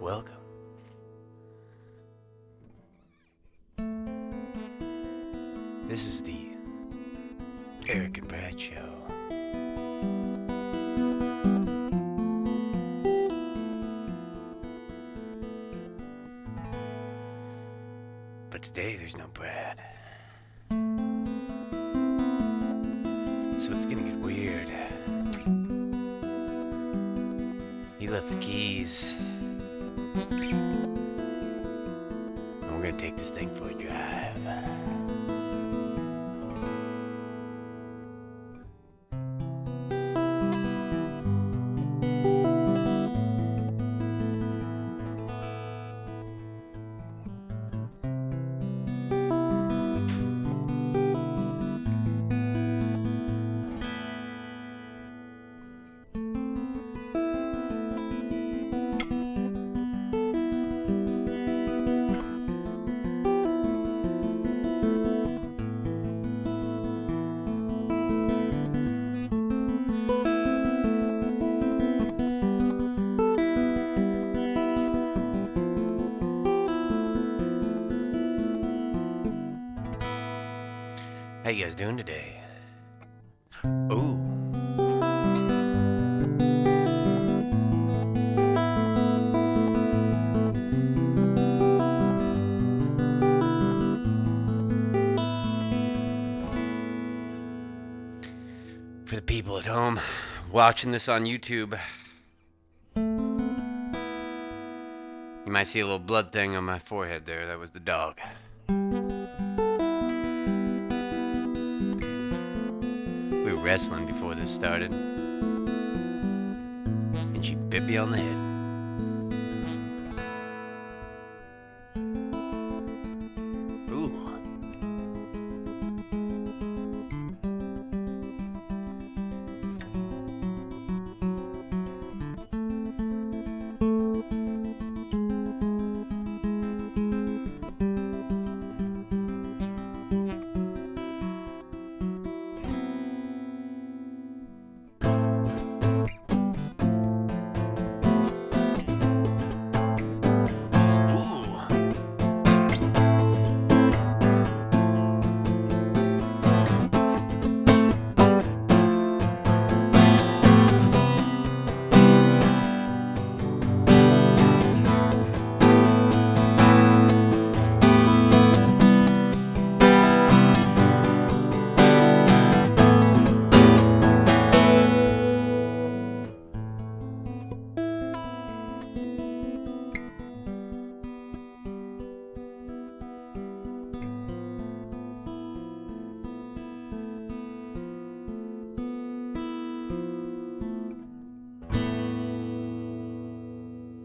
welcome. This is the Erick and Brad Show. But today there's no Brad. So it's gonna get weird. He left the keys. And we're gonna take this thing for a drive. How you guys doing today? Ooh. For the people at home watching this on YouTube, you might see a little blood thing on my forehead there. That was the dog. We were wrestling before this started, and she bit me on the head. Ooh.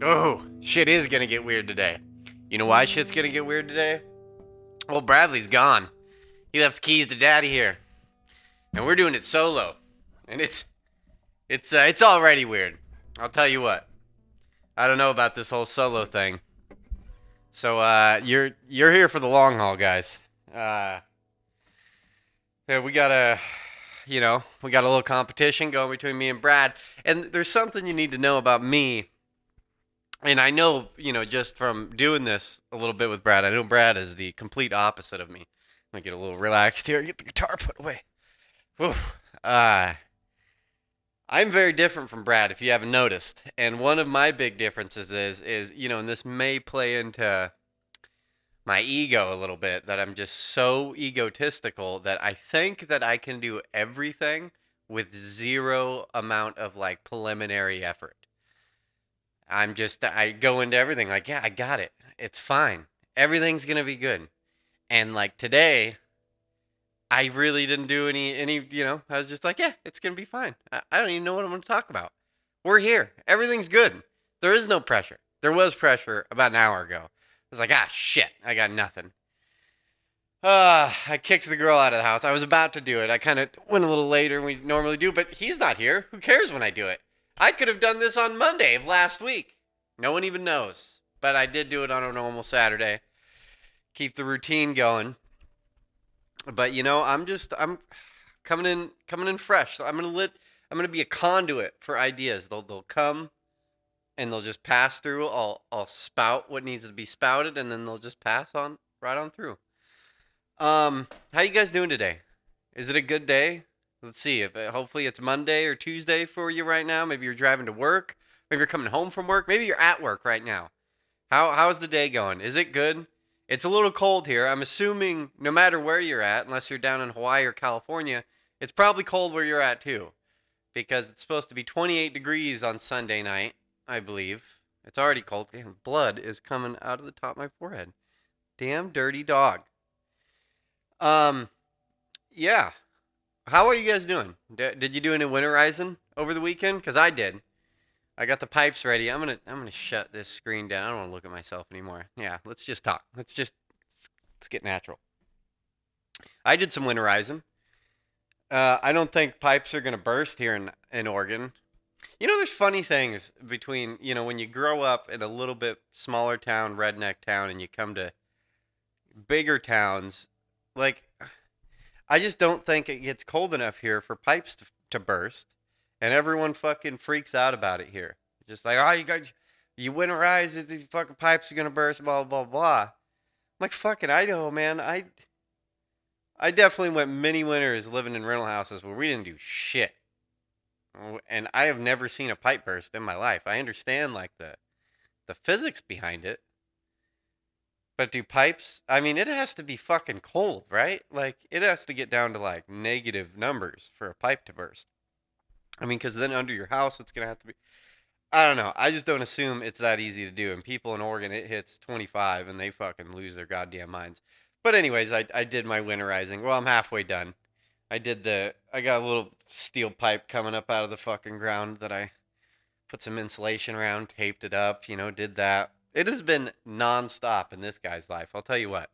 Oh, shit is gonna get weird today. You know why shit's gonna get weird today? Well, Bradley's gone. He left the keys to Daddy here, and we're doing it solo. And it's already weird. I'll tell you what. I don't know about this whole solo thing. So you're here for the long haul, guys. Yeah, we got a little competition going between me and Brad, and there's something you need to know about me. And I know, just from doing this a little bit with Brad, I know Brad is the complete opposite of me. I'm going to get a little relaxed here. Get the guitar put away. Whew. I'm very different from Brad, if you haven't noticed. And one of my big differences is and this may play into my ego a little bit, that I'm just so egotistical that I think that I can do everything with zero amount of, preliminary effort. I go into everything like, yeah, I got it. It's fine. Everything's going to be good. And today, I really didn't do any, I was just like, yeah, it's going to be fine. I don't even know what I'm going to talk about. We're here. Everything's good. There is no pressure. There was pressure about an hour ago. I was like, shit, I got nothing. I kicked the girl out of the house. I was about to do it. I kind of went a little later than we normally do, but he's not here. Who cares when I do it? I could have done this on Monday of last week. No one even knows. But I did do it on a normal Saturday. Keep the routine going. But I'm coming in fresh. So I'm gonna be a conduit for ideas. They'll come and they'll just pass through. I'll spout what needs to be spouted, and then they'll just pass on right on through. How you guys doing today? Is it a good day? Let's see. If hopefully it's Monday or Tuesday for you right now. Maybe you're driving to work. Maybe you're coming home from work. Maybe you're at work right now. How's the day going? Is it good? It's a little cold here. I'm assuming no matter where you're at, unless you're down in Hawaii or California, it's probably cold where you're at too, because it's supposed to be 28 degrees on Sunday night, I believe. It's already cold. Damn, blood is coming out of the top of my forehead. Damn dirty dog. Yeah. How are you guys doing? Did you do any winterizing over the weekend? Cause I did. I got the pipes ready. I'm gonna shut this screen down. I don't want to look at myself anymore. Yeah, let's just talk. Let's get natural. I did some winterizing. I don't think pipes are gonna burst here in Oregon. You know, there's funny things between, when you grow up in a little bit smaller town, redneck town, and you come to bigger towns. Like, I just don't think it gets cold enough here for pipes to burst, and everyone fucking freaks out about it here. Just like, oh, you winterize it, the fucking pipes are gonna burst, blah blah blah. I'm like, fucking Idaho, man. I definitely went many winters living in rental houses where we didn't do shit, and I have never seen a pipe burst in my life. I understand like the physics behind it. But do pipes? I mean, it has to be fucking cold, right? Like, it has to get down to like negative numbers for a pipe to burst. I mean, because then under your house, it's gonna have to be. I don't know. I just don't assume it's that easy to do. And people in Oregon, it hits 25 and they fucking lose their goddamn minds. But anyways, I did my winterizing. Well, I'm halfway done. I got a little steel pipe coming up out of the fucking ground that I put some insulation around, taped it up, did that. It has been nonstop in this guy's life. I'll tell you what.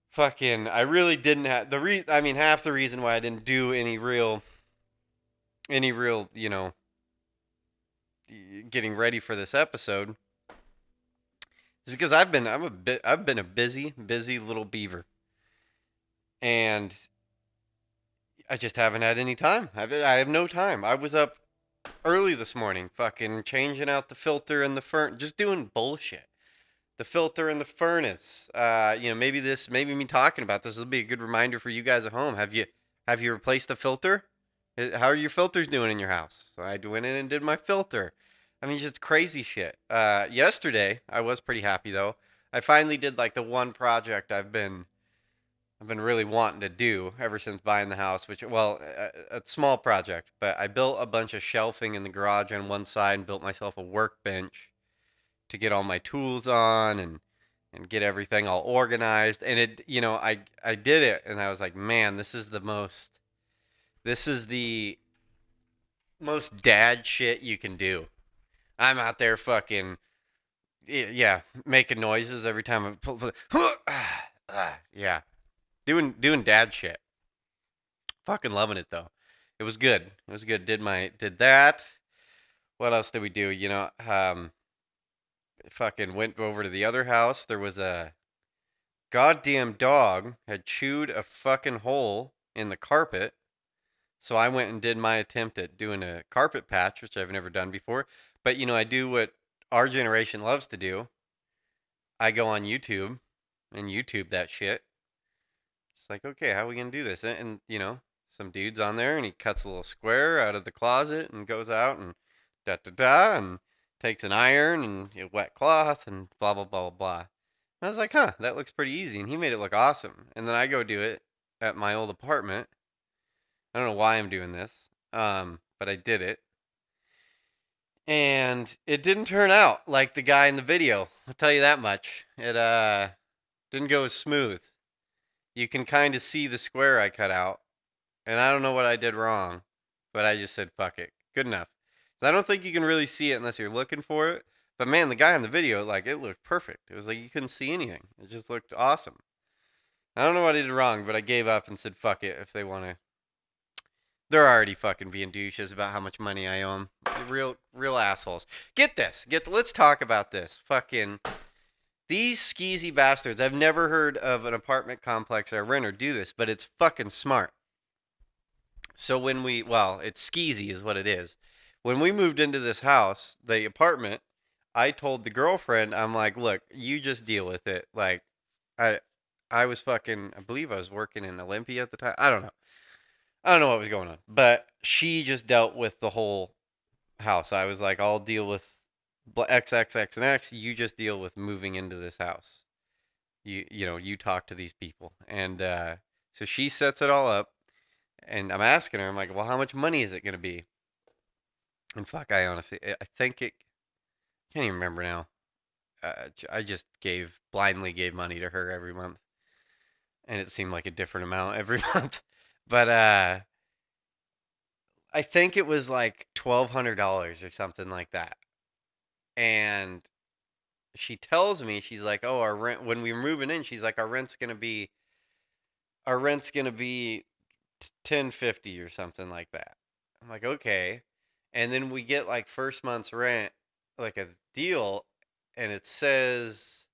Fucking, I really didn't have half the reason why I didn't do any real, getting ready for this episode is because I've been a busy little beaver, and I just haven't had any time. I have no time. I was up early this morning, fucking changing out the filter and the furnace, just doing bullshit. The filter and the furnace. Maybe me talking about this will be a good reminder for you guys at home. Have you replaced the filter? How are your filters doing in your house? So I went in and did my filter. I mean, just crazy shit. Yesterday, I was pretty happy though. I finally did like the one project I've been really wanting to do ever since buying the house, which, well, a small project, but I built a bunch of shelving in the garage on one side and built myself a workbench to get all my tools on and get everything all organized. And I did it, and I was like, man, this is the most dad shit you can do. I'm out there fucking, yeah, making noises every time I pull, yeah. Doing dad shit. Fucking loving it though. It was good. Did that. What else did we do? Fucking went over to the other house. There was a goddamn dog had chewed a fucking hole in the carpet. So I went and did my attempt at doing a carpet patch, which I've never done before. But I do what our generation loves to do. I go on YouTube and YouTube that shit. It's like, okay, how are we going to do this? And, some dude's on there and he cuts a little square out of the closet and goes out and and takes an iron and a wet cloth and blah, blah, blah, blah, blah. And I was like, huh, that looks pretty easy. And he made it look awesome. And then I go do it at my old apartment. I don't know why I'm doing this, but I did it. And it didn't turn out like the guy in the video. I'll tell you that much. It didn't go as smooth. You can kind of see the square I cut out. And I don't know what I did wrong, but I just said, fuck it. Good enough. I don't think you can really see it unless you're looking for it. But man, the guy in the video, like, it looked perfect. It was like you couldn't see anything. It just looked awesome. I don't know what I did wrong, but I gave up and said, fuck it, if they want to. They're already fucking being douches about how much money I owe them. Real assholes. Let's talk about this. Fucking these skeezy bastards. I've never heard of an apartment complex or a renter do this, but it's fucking smart. So it's skeezy is what it is. When we moved into this house, the apartment, I told the girlfriend, I'm like, look, you just deal with it. Like, I, I was fucking, I believe I was working in Olympia at the time. I don't know. I don't know what was going on, but she just dealt with the whole house. I was like, I'll deal with X, X, X, and X. You just deal with moving into this house. You talk to these people, and so she sets it all up. And I'm asking her, I'm like, well, how much money is it gonna be? And fuck, I honestly, I think it. Can't even remember now. I just blindly gave money to her every month, and it seemed like a different amount every month. But I think it was like $1,200 or something like that. And she tells me, she's like, "Oh, our rent when we were moving in, she's like, our rent's gonna be 1050 or something like that." I'm like, okay. And then we get like first month's rent, like a deal, and it says,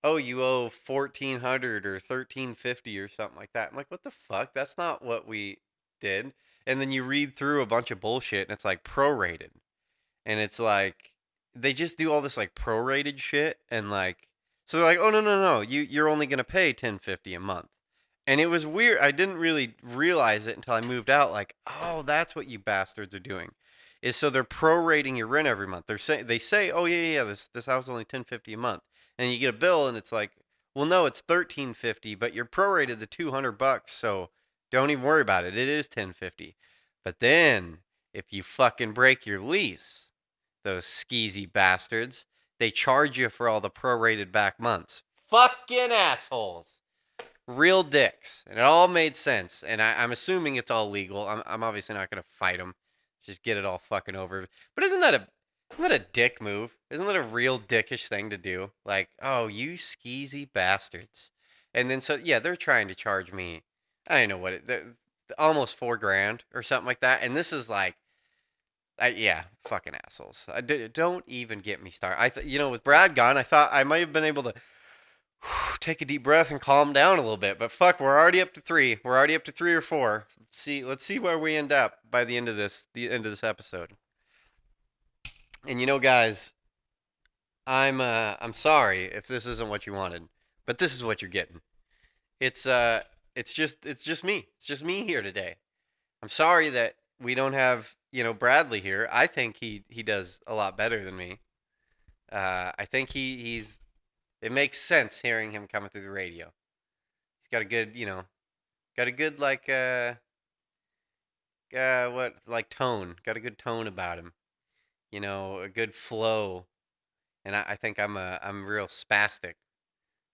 "Oh, you owe 1,400 or 1,350 or something like that." I'm like, "What the fuck? That's not what we did." And then you read through a bunch of bullshit, and it's like prorated, and it's like they just do all this like prorated shit, and like so they're like, "Oh, no, no, no, you're only gonna pay 1050 a month." And it was weird. I didn't really realize it until I moved out. Like, oh, that's what you bastards are doing, is so they're prorating your rent every month. They say, oh yeah, yeah, this house is only 1050 a month, and you get a bill, and it's like, well, no, it's 1350, but you're prorated the $200, so don't even worry about it. It is 1050. But then if you fucking break your lease, those skeezy bastards, they charge you for all the prorated back months. Fucking assholes. Real dicks. And it all made sense. And I'm assuming it's all legal. I'm obviously not going to fight them. Just get it all fucking over. But isn't that a dick move? Isn't that a real dickish thing to do? Like, oh, you skeezy bastards. And then so yeah, they're trying to charge me. I don't know what almost $4,000 or something like that. And this is like, yeah, fucking assholes. Don't even get me started. With Brad gone, I thought I might have been able to take a deep breath and calm down a little bit. But fuck, we're already up to three. We're already up to three or four. Let's see where we end up by the end of this episode. And guys, I'm sorry if this isn't what you wanted, but this is what you're getting. It's it's just me. It's just me here today. I'm sorry that we don't have Bradley here. I think he does a lot better than me. I think he's it makes sense hearing him coming through the radio. He's got a good like what like tone. Got a good tone about him. A good flow. And I think I'm real spastic.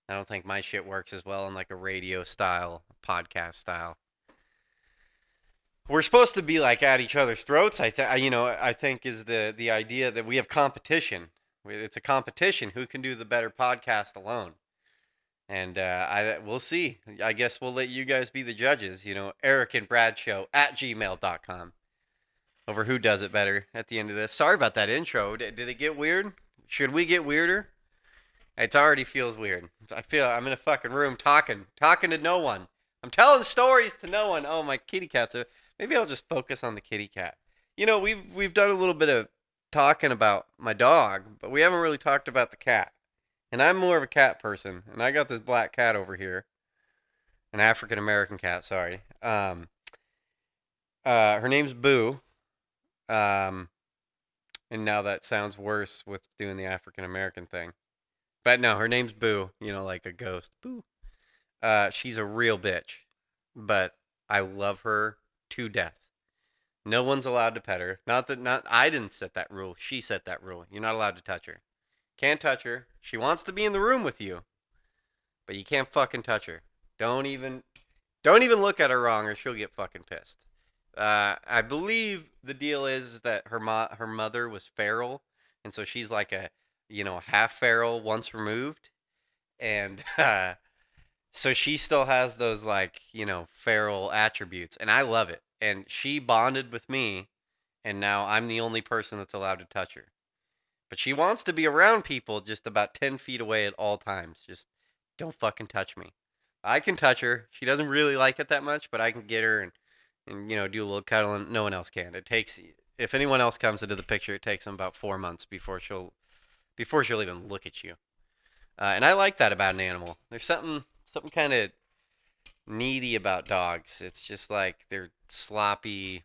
I don't think my shit works as well in like a radio style, podcast style. We're supposed to be like at each other's throats. I think is the idea that we have competition. It's a competition. Who can do the better podcast alone? And we'll see. I guess we'll let you guys be the judges. Erick and Brad Show at gmail.com over who does it better at the end of this. Sorry about that intro. Did it get weird? Should we get weirder? It already feels weird. I feel I'm in a fucking room talking to no one. I'm telling stories to no one. Oh, my kitty cat's maybe I'll just focus on the kitty cat. We've done a little bit of talking about my dog, but we haven't really talked about the cat. And I'm more of a cat person, and I got this black cat over here, an African American cat. Sorry. Her name's Boo. And now that sounds worse with doing the African American thing. But no, her name's Boo. Like a ghost. Boo. She's a real bitch, but I love her to death. No one's allowed to pet her. Not I didn't set that rule. She set that rule. You're not allowed to touch her. Can't touch her. She wants to be in the room with you, but you can't fucking touch her. Don't even look at her wrong, or she'll get fucking pissed. I believe the deal is that her mother was feral, and so she's like a half feral, once removed, and so she still has those like feral attributes, and I love it. And she bonded with me, and now I'm the only person that's allowed to touch her. But she wants to be around people just about 10 feet away at all times. Just don't fucking touch me. I can touch her. She doesn't really like it that much, but I can get her and do a little cuddling. No one else can. if anyone else comes into the picture, it takes them about 4 months before she'll even look at you. And I like that about an animal. There's something kind of needy about dogs. It's just like they're sloppy.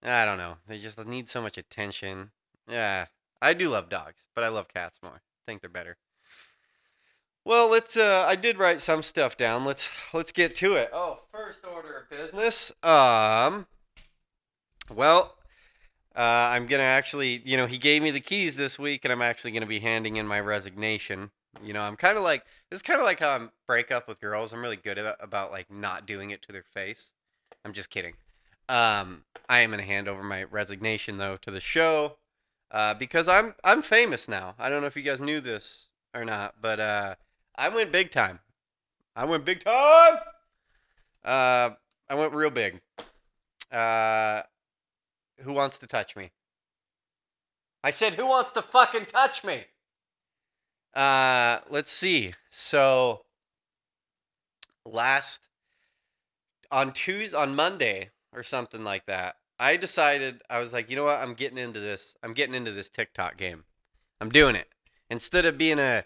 I don't know. They just need so much attention. Yeah, I do love dogs, but I love cats more. I think they're better. Well, let's. I did write some stuff down. Let's get to it. Oh, first order of business. Well, I'm gonna actually, he gave me the keys this week, and I'm actually gonna be handing in my resignation. I'm kind of like this is kind of like how I break up with girls. I'm really good about like not doing it to their face. I'm just kidding. I am gonna hand over my resignation though to the show, because I'm famous now. I don't know if you guys knew this or not, but I went big time. I went big time. I went real big. Uh, who wants to touch me? I said, who wants to fucking touch me? Let's see. So on Monday or something like that, I decided, I was like, you know what? I'm getting into this. I'm getting into this TikTok game. I'm doing it. Instead of being a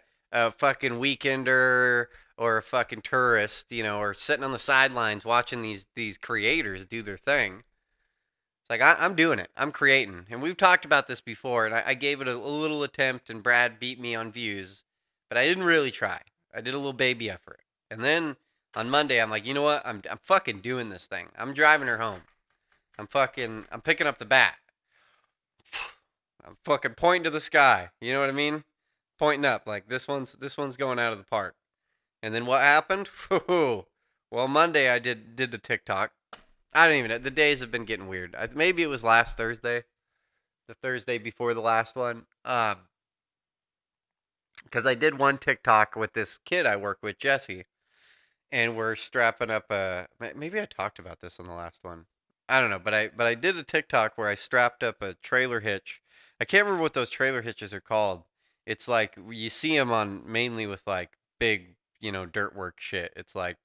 fucking weekender or a fucking tourist, or sitting on the sidelines watching these creators do their thing. It's like I'm doing it. I'm creating, and we've talked about this before. And I gave it a little attempt, and Brad beat me on views, but I didn't really try. I did a little baby effort, and then on Monday, I'm like, you know what? I'm fucking doing this thing. I'm driving her home. I'm picking up the bat. I'm fucking pointing to the sky. You know what I mean? Pointing up like this one's going out of the park. And then what happened? Well, Monday I did the TikTok. I don't even know. The days have been getting weird. Maybe it was last Thursday, the Thursday before the last one. Because I did one TikTok with this kid I work with, Jesse, and we're strapping up a. Maybe I talked about this on the last one. I don't know, but I did a TikTok where I strapped up a trailer hitch. I can't remember what those trailer hitches are called. It's like you see them on mainly with like big, dirt work shit. It's like,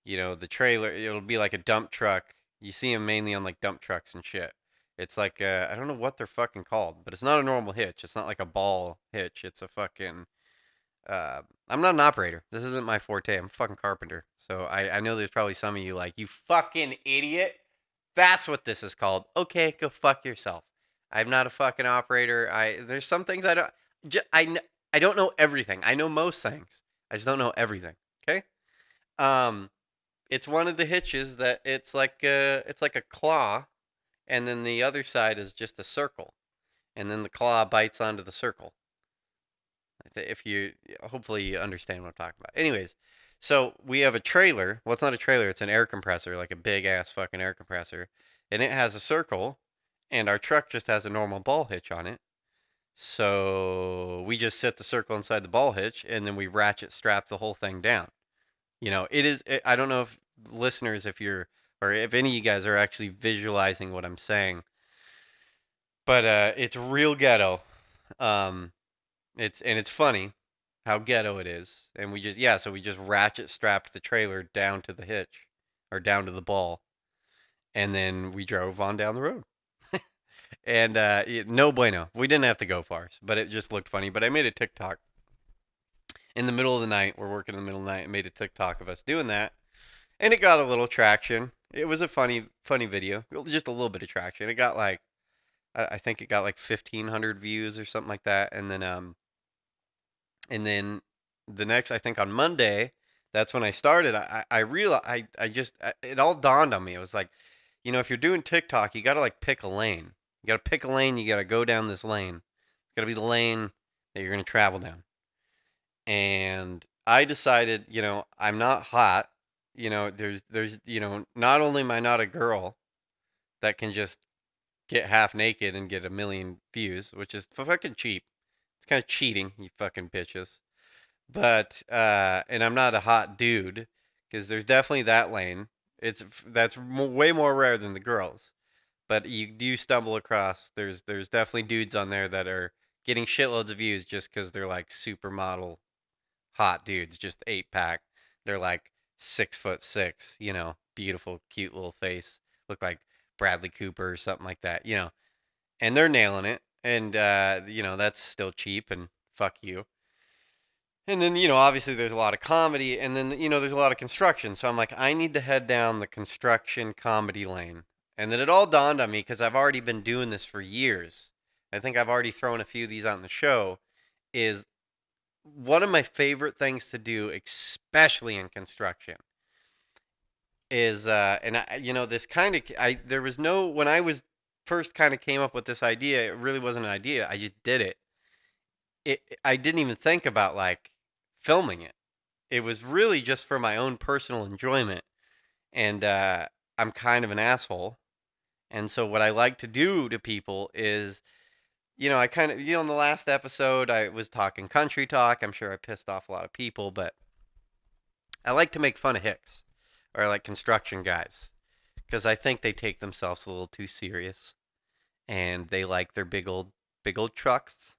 the trailer. It'll be like a dump truck. You see them mainly on like dump trucks and shit. It's like I don't know what they're fucking called, but it's not a normal hitch. It's not like a ball hitch. It's a fucking. I'm not an operator. This isn't my forte. I'm a fucking carpenter. So I know there's probably some of you like, you fucking idiot. That's what this is called. Okay, go fuck yourself. I'm not a fucking operator. There's some things I don't. I don't know everything. I know most things. I just don't know everything. Okay. Um, it's one of the hitches that it's like a claw, and then the other side is just a circle, and then the claw bites onto the circle. If you hopefully you understand what I'm talking about. Anyways, so we have a trailer. Well, it's not a trailer. It's an air compressor, like a big ass fucking air compressor, and it has a circle, and our truck just has a normal ball hitch on it. So we just set the circle inside the ball hitch, and then we ratchet strap the whole thing down. It is. I don't know if listeners, if you're or if any of you guys are actually visualizing what I'm saying, but it's real ghetto. Um, it's funny how ghetto it is, and so we just ratchet strapped the trailer down to the hitch or down to the ball, and then we drove on down the road. And no bueno. We didn't have to go far, but it just looked funny. But I made a TikTok in the middle of the night. We're working in the middle of the night. I made a TikTok of us doing that, and it got a little traction. It was a funny video, just a little bit of traction. It got like, I think it got like 1,500 views or something like that, and then the next, I think on Monday, that's when I started. I realized it all dawned on me. It was like, if you're doing TikTok, you gotta like pick a lane. You gotta pick a lane. You gotta go down this lane. It's gotta be the lane that you're gonna travel down. And I decided, I'm not hot. There's, not only am I not a girl that can just get half naked and get a million views, which is fucking cheap. It's kind of cheating, you fucking bitches. But and I'm not a hot dude, because there's definitely that lane. That's way more rare than the girls. But you do stumble across. There's definitely dudes on there that are getting shitloads of views just because they're like supermodel hot dudes, just 8-pack. They're like 6'6", beautiful, cute little face. Look like Bradley Cooper or something like that, and they're nailing it. And, that's still cheap and fuck you. And then, obviously there's a lot of comedy, and then, there's a lot of construction. So I'm like, I need to head down the construction comedy lane. And then it all dawned on me because I've already been doing this for years. I think I've already thrown a few of these on the show. Is one of my favorite things to do, especially in construction, is and this kind of there was no when I was first kind of came up with this idea, it really wasn't an idea. I just did it. I didn't even think about like filming it. It was really just for my own personal enjoyment. And I'm kind of an asshole. And so what I like to do to people is, I kind of, in the last episode, I was talking country talk. I'm sure I pissed off a lot of people, but I like to make fun of hicks or like construction guys because I think they take themselves a little too serious and they like their big old trucks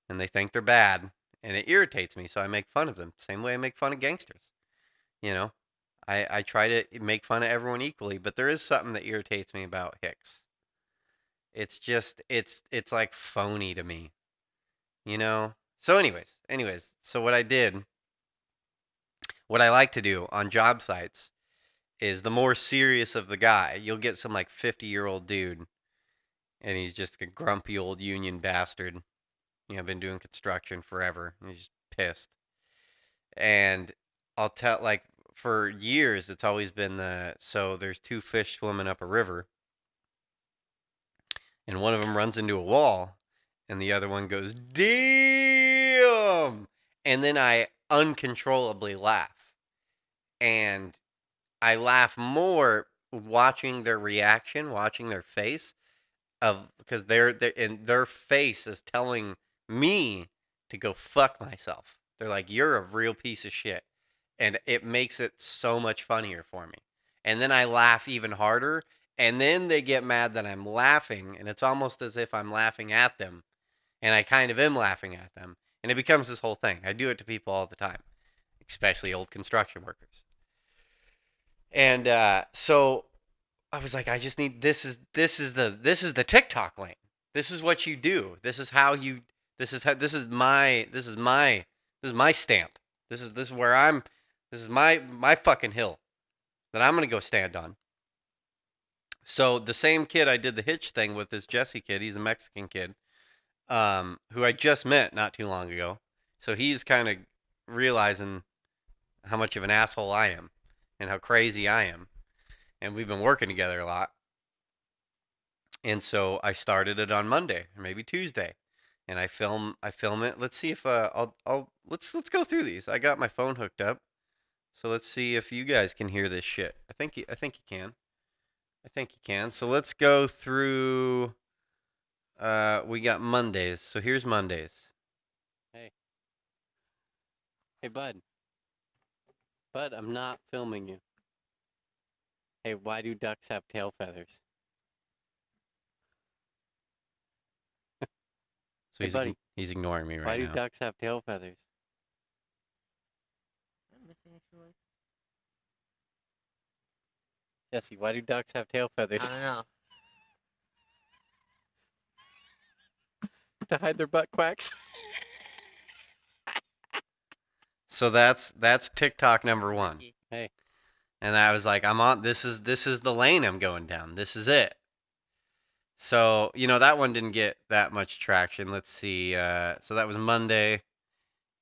and they think they're bad and it irritates me. So I make fun of them. Same way I make fun of gangsters. I try to make fun of everyone equally, but there is something that irritates me about hicks. It's just it's like phony to me, So anyways, so what I like to do on job sites is the more serious of the guy, you'll get some like 50-year-old dude, and he's just a grumpy old union bastard. Been doing construction forever. And he's pissed, and I'll tell like for years it's always been so there's two fish swimming up a river. And one of them runs into a wall, and the other one goes, damn! And then I uncontrollably laugh. And I laugh more watching their reaction, watching their face, because their face is telling me to go fuck myself. They're like, you're a real piece of shit. And it makes it so much funnier for me. And then I laugh even harder. And then they get mad that I'm laughing, and it's almost as if I'm laughing at them, and I kind of am laughing at them, and it becomes this whole thing. I do it to people all the time, especially old construction workers. And so I was like, I just need this is the TikTok lane. This is what you do. This is my stamp. This is where this is my fucking hill that I'm gonna go stand on. So the same kid I did the hitch thing with, this Jesse kid, he's a Mexican kid, who I just met not too long ago. So he's kind of realizing how much of an asshole I am and how crazy I am. And we've been working together a lot. And so I started it on Monday or maybe Tuesday, and I film it. Let's see if let's go through these. I got my phone hooked up, so let's see if you guys can hear this shit. I think you can. So let's go through. We got Mondays. So here's Mondays. Hey, bud. Bud, I'm not filming you. Hey, why do ducks have tail feathers? So he's ignoring me right now. Why do ducks have tail feathers? I'm missing a choice. Jesse, why do ducks have tail feathers? I don't know. To hide their butt quacks. So that's TikTok number 1. Hey. And I was like, this is the lane I'm going down. This is it. So, that one didn't get that much traction. Let's see. So that was Monday.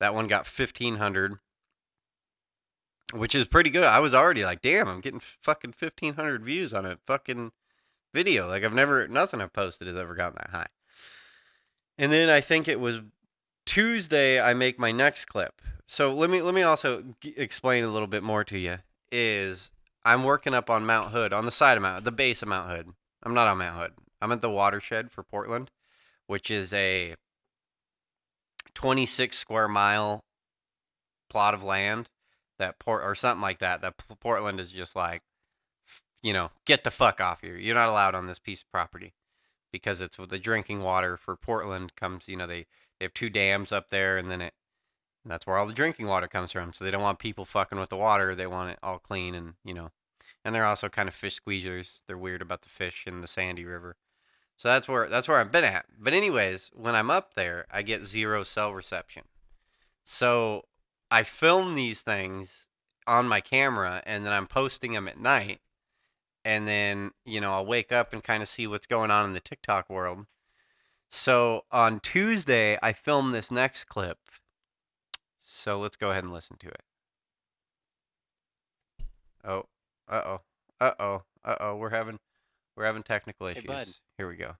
That one got 1,500. Which is pretty good. I was already like, damn, I'm getting fucking 1,500 views on a fucking video. Like nothing I've posted has ever gotten that high. And then I think it was Tuesday I make my next clip. So let me also explain a little bit more to you. Is I'm working up on Mount Hood, on the base of Mount Hood. I'm not on Mount Hood. I'm at the watershed for Portland, which is a 26 square mile plot of land. Or something like that. That Portland is just like, get the fuck off here. You're not allowed on this piece of property because it's with the drinking water for Portland comes. They have 2 dams up there, and then that's where all the drinking water comes from. So they don't want people fucking with the water. They want it all clean and And they're also kind of fish squeezers. They're weird about the fish in the Sandy River. So that's where I've been at. But anyways, when I'm up there, I get zero cell reception. So I film these things on my camera, and then I'm posting them at night. And then, I'll wake up and kind of see what's going on in the TikTok world. So on Tuesday, I filmed this next clip. So let's go ahead and listen to it. Oh, we're having technical issues. Hey, bud. Here we go.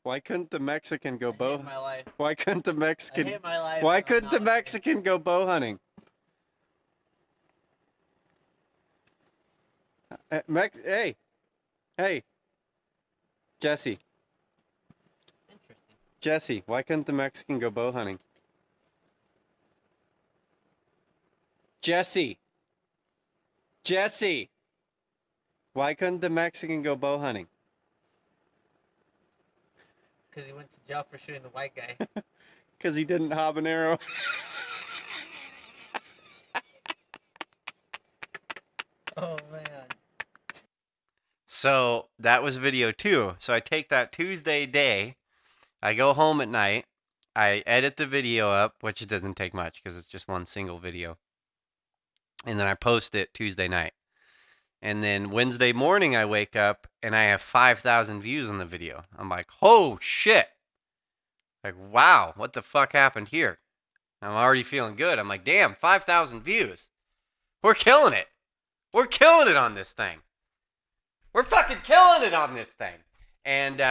Why couldn't the Mexican go bow? My life. Why couldn't the Mexican? I hate my life. Why couldn't the Mexican go bow hunting? Hey, Jesse. Interesting. Jesse, why couldn't the Mexican go bow hunting? Jesse, why couldn't the Mexican go bow hunting? Because he went to jail for shooting the white guy. Because he didn't habanero. Oh, man. So that was video 2. So I take that Tuesday day, I go home at night, I edit the video up, which it doesn't take much because it's just one single video. And then I post it Tuesday night. And then Wednesday morning I wake up and I have 5,000 views on the video. I'm like, oh shit. Like, wow, what the fuck happened here? I'm already feeling good. I'm like, damn, 5,000 views. We're killing it. We're killing it on this thing. We're fucking killing it on this thing. And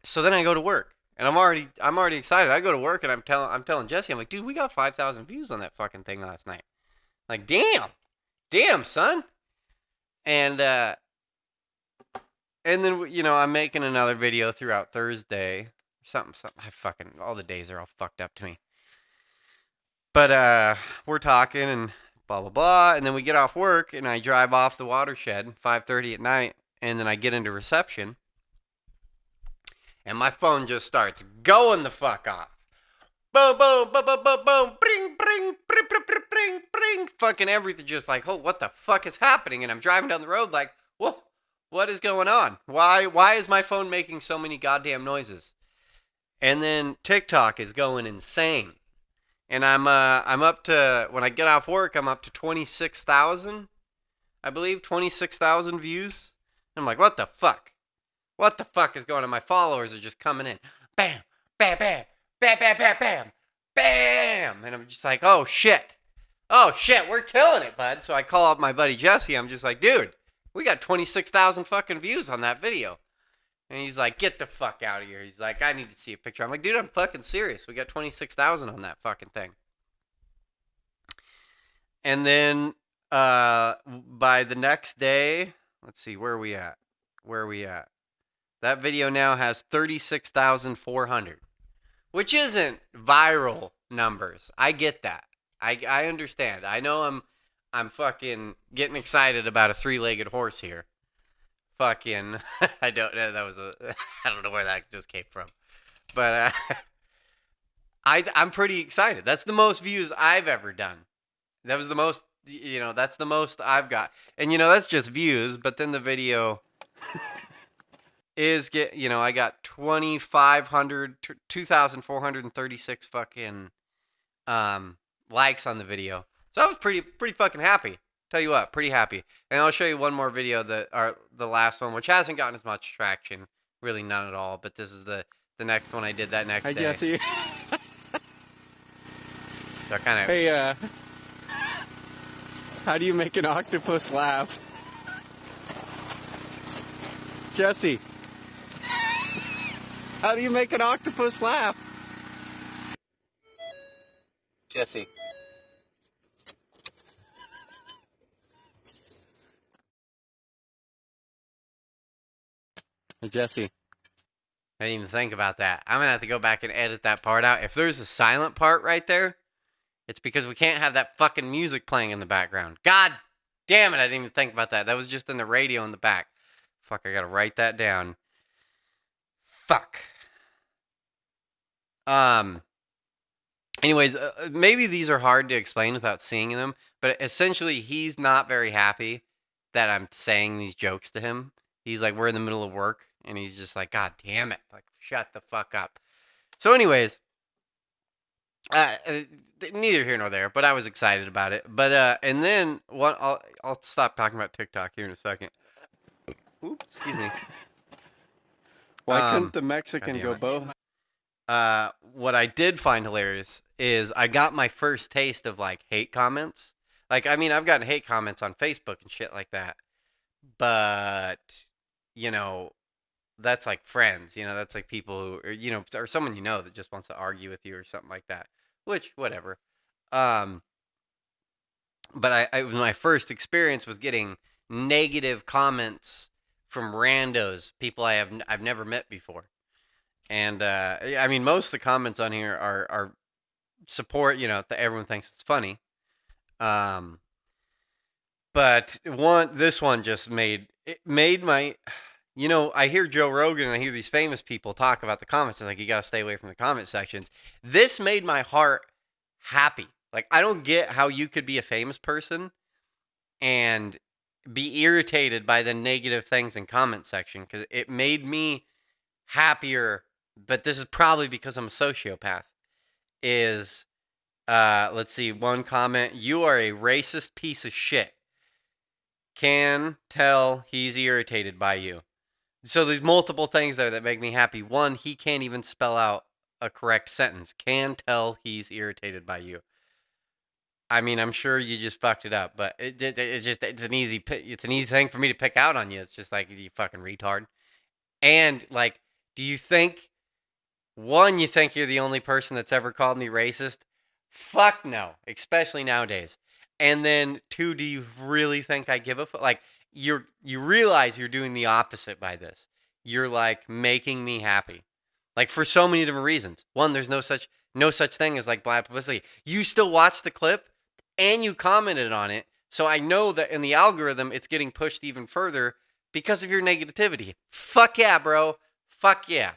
so then I go to work. And I'm already excited. I go to work and I'm telling Jesse, I'm like, dude, we got 5,000 views on that fucking thing last night. Like, damn, son. And then, I'm making another video throughout Thursday. Something. All the days are all fucked up to me. But we're talking and blah, blah, blah. And then we get off work and I drive off the watershed, 5:30 at night. And then I get into reception. And my phone just starts going the fuck off. Boom, boom, boom, boom, boom, boom, bring, bring, bring, bring, bring, bring, bring. Fucking everything just like, oh, what the fuck is happening? And I'm driving down the road like, whoa, what is going on? Why is my phone making so many goddamn noises? And then TikTok is going insane. And I'm up to, when I get off work, I'm up to 26,000, I believe, 26,000 views. And I'm like, what the fuck? What the fuck is going on? My followers are just coming in. Bam, bam, bam. Bam, bam, bam, bam, bam. And I'm just like, oh, shit. Oh, shit, we're killing it, bud. So I call up my buddy Jesse. I'm just like, dude, we got 26,000 fucking views on that video. And he's like, get the fuck out of here. He's like, I need to see a picture. I'm like, dude, I'm fucking serious. We got 26,000 on that fucking thing. And then by the next day, let's see, where are we at? That video now has 36,400. Which isn't viral numbers. I get that. I understand. I know I'm fucking getting excited about a 3-legged horse here. Fucking I don't know where that just came from. But I'm pretty excited. That's the most views I've ever done. That was the most, that's the most I've got. And that's just views, but then the video is I got 2,436 fucking likes on the video. So I was pretty fucking happy. Tell you what, pretty happy. And I'll show you one more video the last one, which hasn't gotten as much traction, really none at all. But this is the next one I did that next day. Hi, Jesse. So kind of. Hey, how do you make an octopus laugh? Jesse. How do you make an octopus laugh? Jesse. Hey, Jesse. I didn't even think about that. I'm going to have to go back and edit that part out. If there's a silent part right there, it's because we can't have that fucking music playing in the background. God damn it, I didn't even think about that. That was just in the radio in the back. Fuck, I got to write that down. Fuck. Anyways, maybe these are hard to explain without seeing them, But essentially, he's not very happy that I'm saying these jokes to him. He's like, we're in the middle of work, and he's just like, God damn it. Like, shut the fuck up. So anyways, neither here nor there, but I was excited about it. But and then I'll stop talking about TikTok here in a second. Oops, excuse me. Why couldn't the Mexican go goddamn bow? What I did find hilarious is I got my first taste of like hate comments. Like, I mean, I've gotten hate comments on Facebook and shit like that, but you know, that's like friends. You know, that's like people who, or someone that just wants to argue with you or something like that. Which, whatever. But my first experience was getting negative comments from randos, people I've never met before. And I mean, most of the comments on here are support. Everyone thinks it's funny. But this one just made my. I hear Joe Rogan and I hear these famous people talk about the comments. And like, you got to stay away from the comment sections. This made my heart happy. Like, I don't get how you could be a famous person and be irritated by the negative things in comment section, because it made me happier. But this is probably because I'm a sociopath. Let's see, one comment: "You are a racist piece of shit. Can tell he's irritated by you." So there's multiple things there that make me happy. One, he can't even spell out a correct sentence. Can tell he's irritated by you. I mean, I'm sure you just fucked it up, but it's an easy thing for me to pick out on you. It's just like, you fucking retard. And like, do you think, one, you think you're the only person that's ever called me racist? Fuck no, especially nowadays. And then two, do you really think I give a fuck? Like, you realize you're doing the opposite by this. You're like making me happy, like for so many different reasons. One, there's no such thing as like bad publicity. You still watch the clip and you commented on it, so I know that in the algorithm it's getting pushed even further because of your negativity. Fuck yeah, bro. Fuck yeah.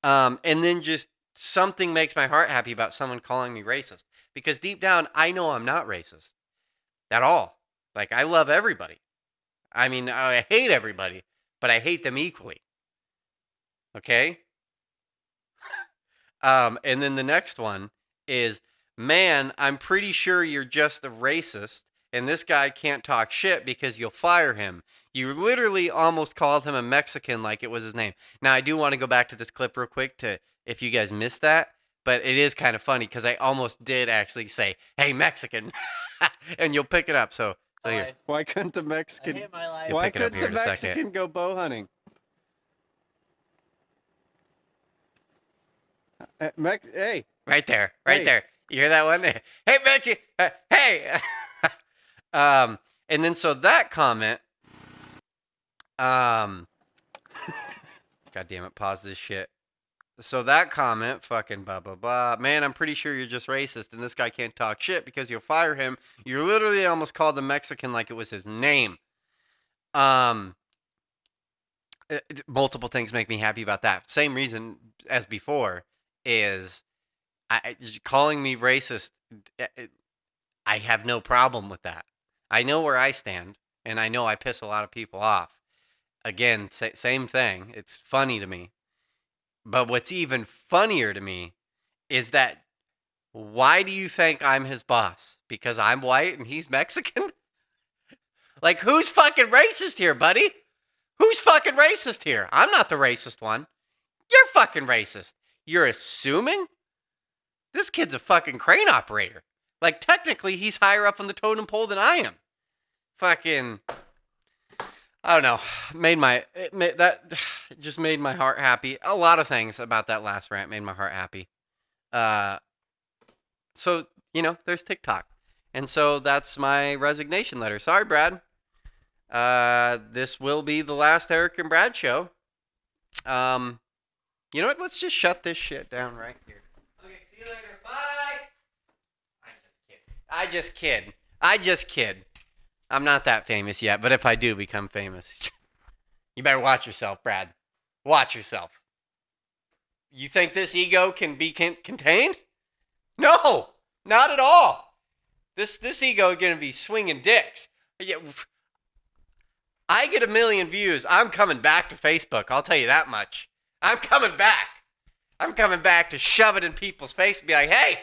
And then just something makes my heart happy about someone calling me racist, because deep down I know I'm not racist at all. Like, I love everybody. I mean, I hate everybody, but I hate them equally. Okay? And then the next one is, "Man, I'm pretty sure you're just a racist, and this guy can't talk shit because you'll fire him. You literally almost called him a Mexican like it was his name." Now, I do want to go back to this clip real quick to, if you guys missed that, but it is kind of funny because I almost did actually say, "Hey, Mexican," and you'll pick it up. So here. Why couldn't the Mexican? I hate my life. Why pick it up couldn't here the in a Mexican second. go bow hunting? Hey. Right there. Hey. You hear that one? Hey, Becky. Hey. And then so that comment, God damn it, pause this shit. So that comment, fucking blah, blah, blah. "Man, I'm pretty sure you're just racist, and this guy can't talk shit because you'll fire him. You literally almost called the Mexican like it was his name." Multiple things make me happy about that. Same reason as before is calling me racist. I have no problem with that. I know where I stand, and I know I piss a lot of people off. Again, same thing. It's funny to me. But what's even funnier to me is that, why do you think I'm his boss? Because I'm white and he's Mexican? Like, who's fucking racist here, buddy? Who's fucking racist here? I'm not the racist one. You're fucking racist. You're assuming? This kid's a fucking crane operator. Like, technically, he's higher up on the totem pole than I am. Fucking, I don't know. That just made my heart happy. A lot of things about that last rant made my heart happy. So, there's TikTok. And so that's my resignation letter. Sorry, Brad. This will be the last Eric and Brad show. You know what? Let's just shut this shit down right here. Okay, see you later. Bye. I just kid. I'm not that famous yet, but if I do become famous, you better watch yourself, Brad. Watch yourself. You think this ego can be contained? No, not at all. This ego is gonna be swinging dicks. Yeah, I get 1,000,000 views. I'm coming back to Facebook. I'll tell you that much. I'm coming back. I'm coming back to shove it in people's face and be like, hey,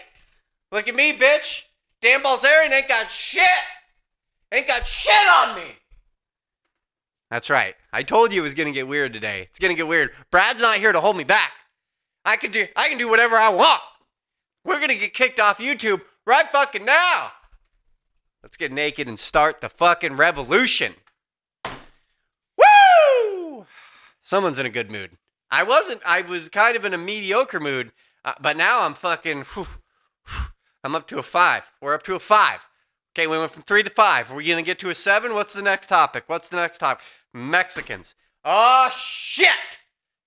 look at me, bitch. Dan Balzerian ain't got shit. Ain't got shit on me. That's right. I told you it was gonna get weird today. It's gonna get weird. Brad's not here to hold me back. I can do whatever I want. We're gonna get kicked off YouTube right fucking now. Let's get naked and start the fucking revolution. Woo! Someone's in a good mood. I wasn't. I was kind of in a mediocre mood, but now I'm fucking. I'm up to a 5. We're up to a 5. Okay, we went from 3 to 5. Are we gonna get to a 7? What's the next topic? Mexicans. Oh shit!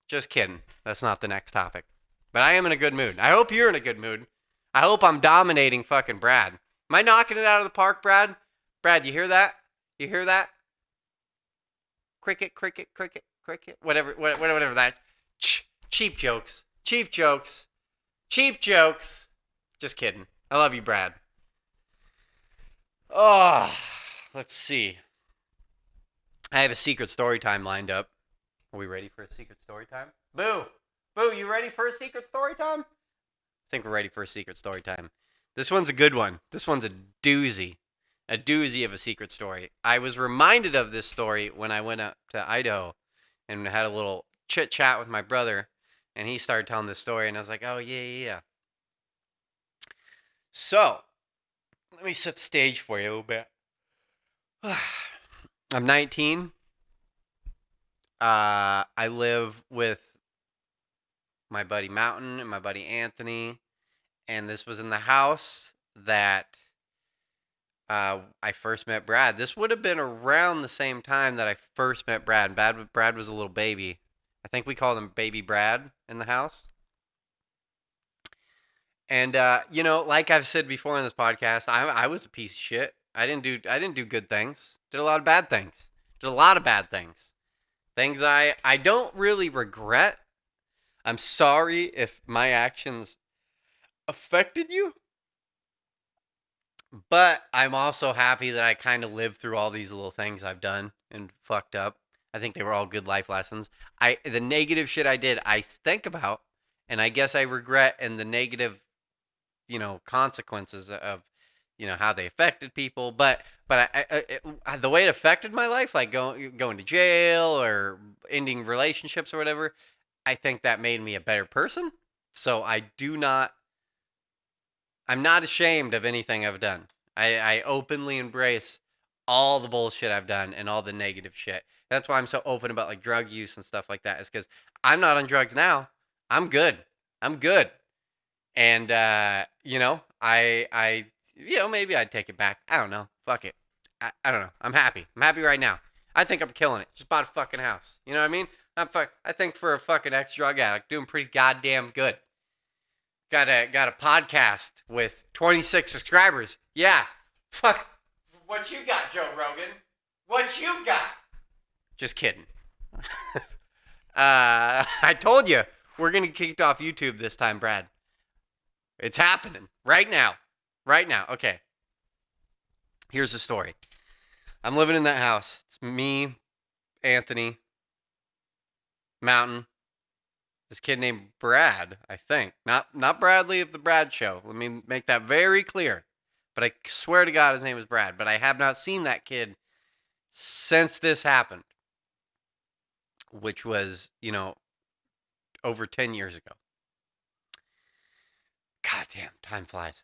Just kidding. That's not the next topic. But I am in a good mood. I hope you're in a good mood. I hope I'm dominating fucking Brad. Am I knocking it out of the park, Brad? Brad, you hear that? You hear that? Cricket, cricket, cricket, cricket. Whatever that. Cheap jokes. Cheap jokes. Cheap jokes. Just kidding. I love you, Brad. Oh, let's see. I have a secret story time lined up. Are we ready for a secret story time? Boo! Boo, you ready for a secret story time? I think we're ready for a secret story time. This one's a good one. This one's a doozy. A doozy of a secret story. I was reminded of this story when I went up to Idaho and had a little chit chat with my brother, and he started telling this story, and I was like, oh, yeah. So, let me set the stage for you a little bit. I'm 19. I live with my buddy Mountain and my buddy Anthony, and this was in the house that I first met Brad. This would have been around the same time that I first met Brad. Brad was a little baby. I think we called him Baby Brad in the house. And like I've said before in this podcast, I was a piece of shit. I didn't do good things. Did a lot of bad things. Things I don't really regret. I'm sorry if my actions affected you. But I'm also happy that I kind of lived through all these little things I've done and fucked up. I think they were all good life lessons. The negative shit I did, I think about, and I guess I regret, and the negative, consequences of, how they affected people. But the way it affected my life, like going to jail or ending relationships or whatever, I think that made me a better person. So I'm not ashamed of anything I've done. I openly embrace all the bullshit I've done and all the negative shit. That's why I'm so open about like drug use and stuff like that. Is because I'm not on drugs now. I'm good. And maybe I'd take it back. I don't know. Fuck it. I don't know. I'm happy. I'm happy right now. I think I'm killing it. Just bought a fucking house. You know what I mean? I think for a fucking ex-drug addict, doing pretty goddamn good. Got a podcast with 26 subscribers. Yeah. Fuck. What you got, Joe Rogan? What you got? Just kidding. I told you we're gonna get kicked off YouTube this time, Brad. It's happening right now. Okay. Here's the story. I'm living in that house. It's me, Anthony, Mountain, this kid named Brad, I think. Not Bradley of the Brad Show. Let me make that very clear. But I swear to God his name is Brad. But I have not seen that kid since this happened. Which was, over 10 years ago. God damn, time flies.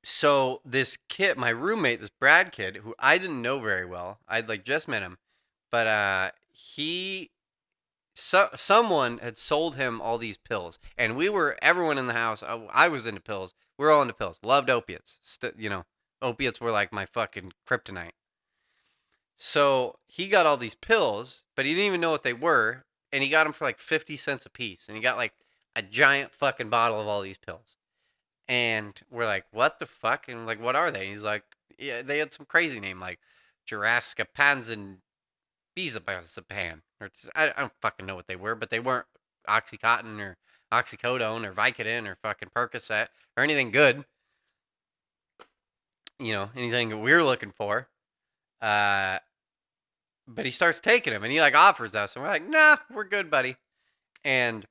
So this kid, my roommate, this Brad kid, who I didn't know very well. I'd just met him. But someone had sold him all these pills, and everyone in the house, I was into pills. We were all into pills. Loved opiates. Opiates were like my fucking kryptonite. So he got all these pills, but he didn't even know what they were, and he got them for 50 cents a piece, and he got a giant fucking bottle of all these pills. And we're like, what the fuck? And what are they? And he's like, yeah, they had some crazy name, like Juraskapans Bezapam. I don't fucking know what they were, but they weren't Oxycontin or Oxycodone or Vicodin or fucking Percocet or anything good. anything that we're looking for. But he starts taking them, and he like offers us, and we're like, nah, we're good, buddy. And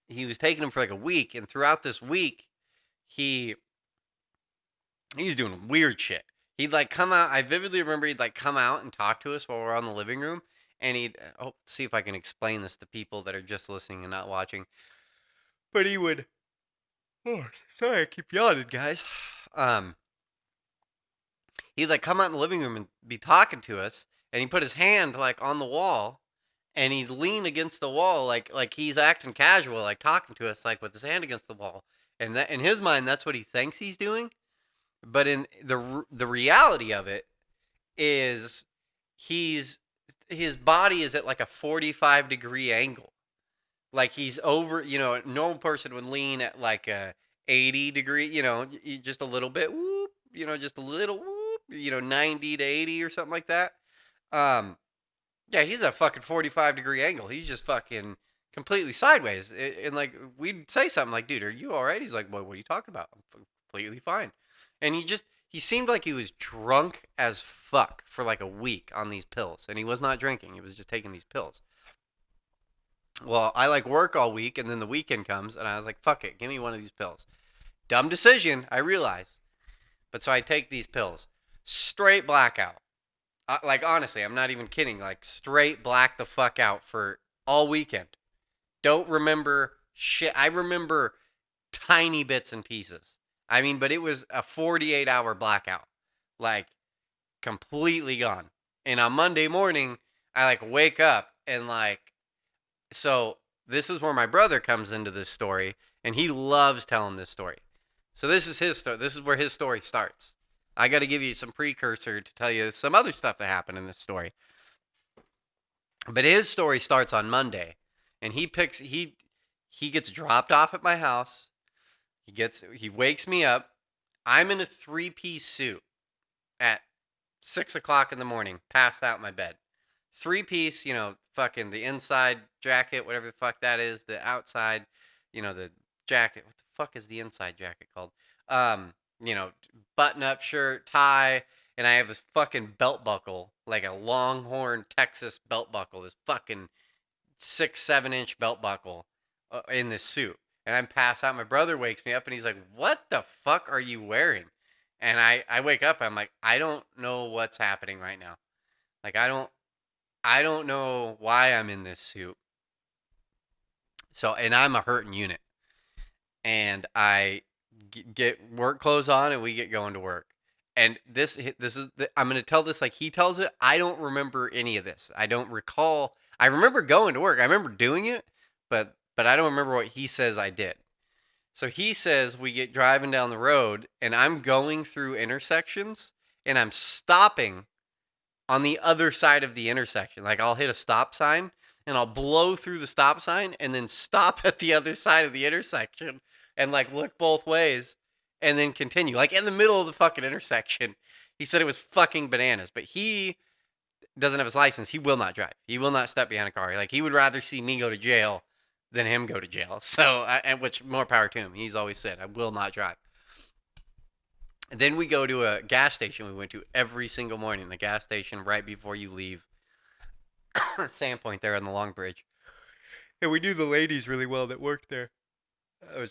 he was taking them for like a week, and throughout this week, he was doing weird shit. He'd like come out. I vividly remember he'd like come out and talk to us while we're on the living room, and he'd see if I can explain this to people that are just listening and not watching. But he would. Oh, sorry, I keep yawning, guys. He'd like come out in the living room and be talking to us, and he'd put his hand like on the wall, and he'd lean against the wall like he's acting casual, like talking to us, like with his hand against the wall. And that in his mind, that's what he thinks he's doing. But in the reality of it is, his body is at like a 45-degree angle. Like he's over, a normal person would lean at like a 80-degree, just a little bit, whoop, just a little, whoop, 90 to 80 or something like that. Yeah, he's a fucking 45-degree angle. He's just fucking completely sideways. And like, we'd say something like, dude, are you all right? He's like, what are you talking about? I'm completely fine. And he seemed like he was drunk as fuck for like a week on these pills. And he was not drinking. He was just taking these pills. Well, I like work all week, and then the weekend comes, and I was like, fuck it, give me one of these pills. Dumb decision, I realize. But so I take these pills. Straight blackout. Like, honestly, I'm not even kidding. Like, straight black the fuck out for all weekend. Don't remember shit. I remember tiny bits and pieces. I mean, but it was a 48-hour blackout. Like, completely gone. And on Monday morning, I, like, wake up and, like, so this is where my brother comes into this story, and he loves telling this story. So this is his story. This is where his story starts. I got to give you some precursor to tell you some other stuff that happened in this story. But his story starts on Monday, and he gets dropped off at my house. He wakes me up. I'm in a 3-piece suit at 6 o'clock in the morning, passed out in my bed. 3-piece, fucking the inside jacket, whatever the fuck that is, the outside, the jacket. What the fuck is the inside jacket called? Button-up shirt, tie, and I have this fucking belt buckle, like a Longhorn Texas belt buckle, this fucking 6-7 inch belt buckle in this suit. And I'm passed out. My brother wakes me up, and he's like, what the fuck are you wearing? And I wake up, I'm like, I don't know what's happening right now. Like, I don't know why I'm in this suit. So, and I'm a hurting unit. And I get work clothes on, and we get going to work. And this is, I'm going to tell this like he tells it. I don't remember any of this. I don't recall. I remember going to work. I remember doing it, but I don't remember what he says I did. So he says we get driving down the road, and I'm going through intersections, and I'm stopping on the other side of the intersection. Like, I'll hit a stop sign, and I'll blow through the stop sign, and then stop at the other side of the intersection, and like look both ways, and then continue. Like, in the middle of the fucking intersection. He said it was fucking bananas, but he doesn't have his license. He will not drive. He will not step behind a car. Like, he would rather see me go to jail than him go to jail. So, and which, more power to him. He's always said, I will not drive. And then we go to a gas station we went to every single morning. The gas station right before you leave Sandpoint there on the Long Bridge. And we knew the ladies really well that worked there.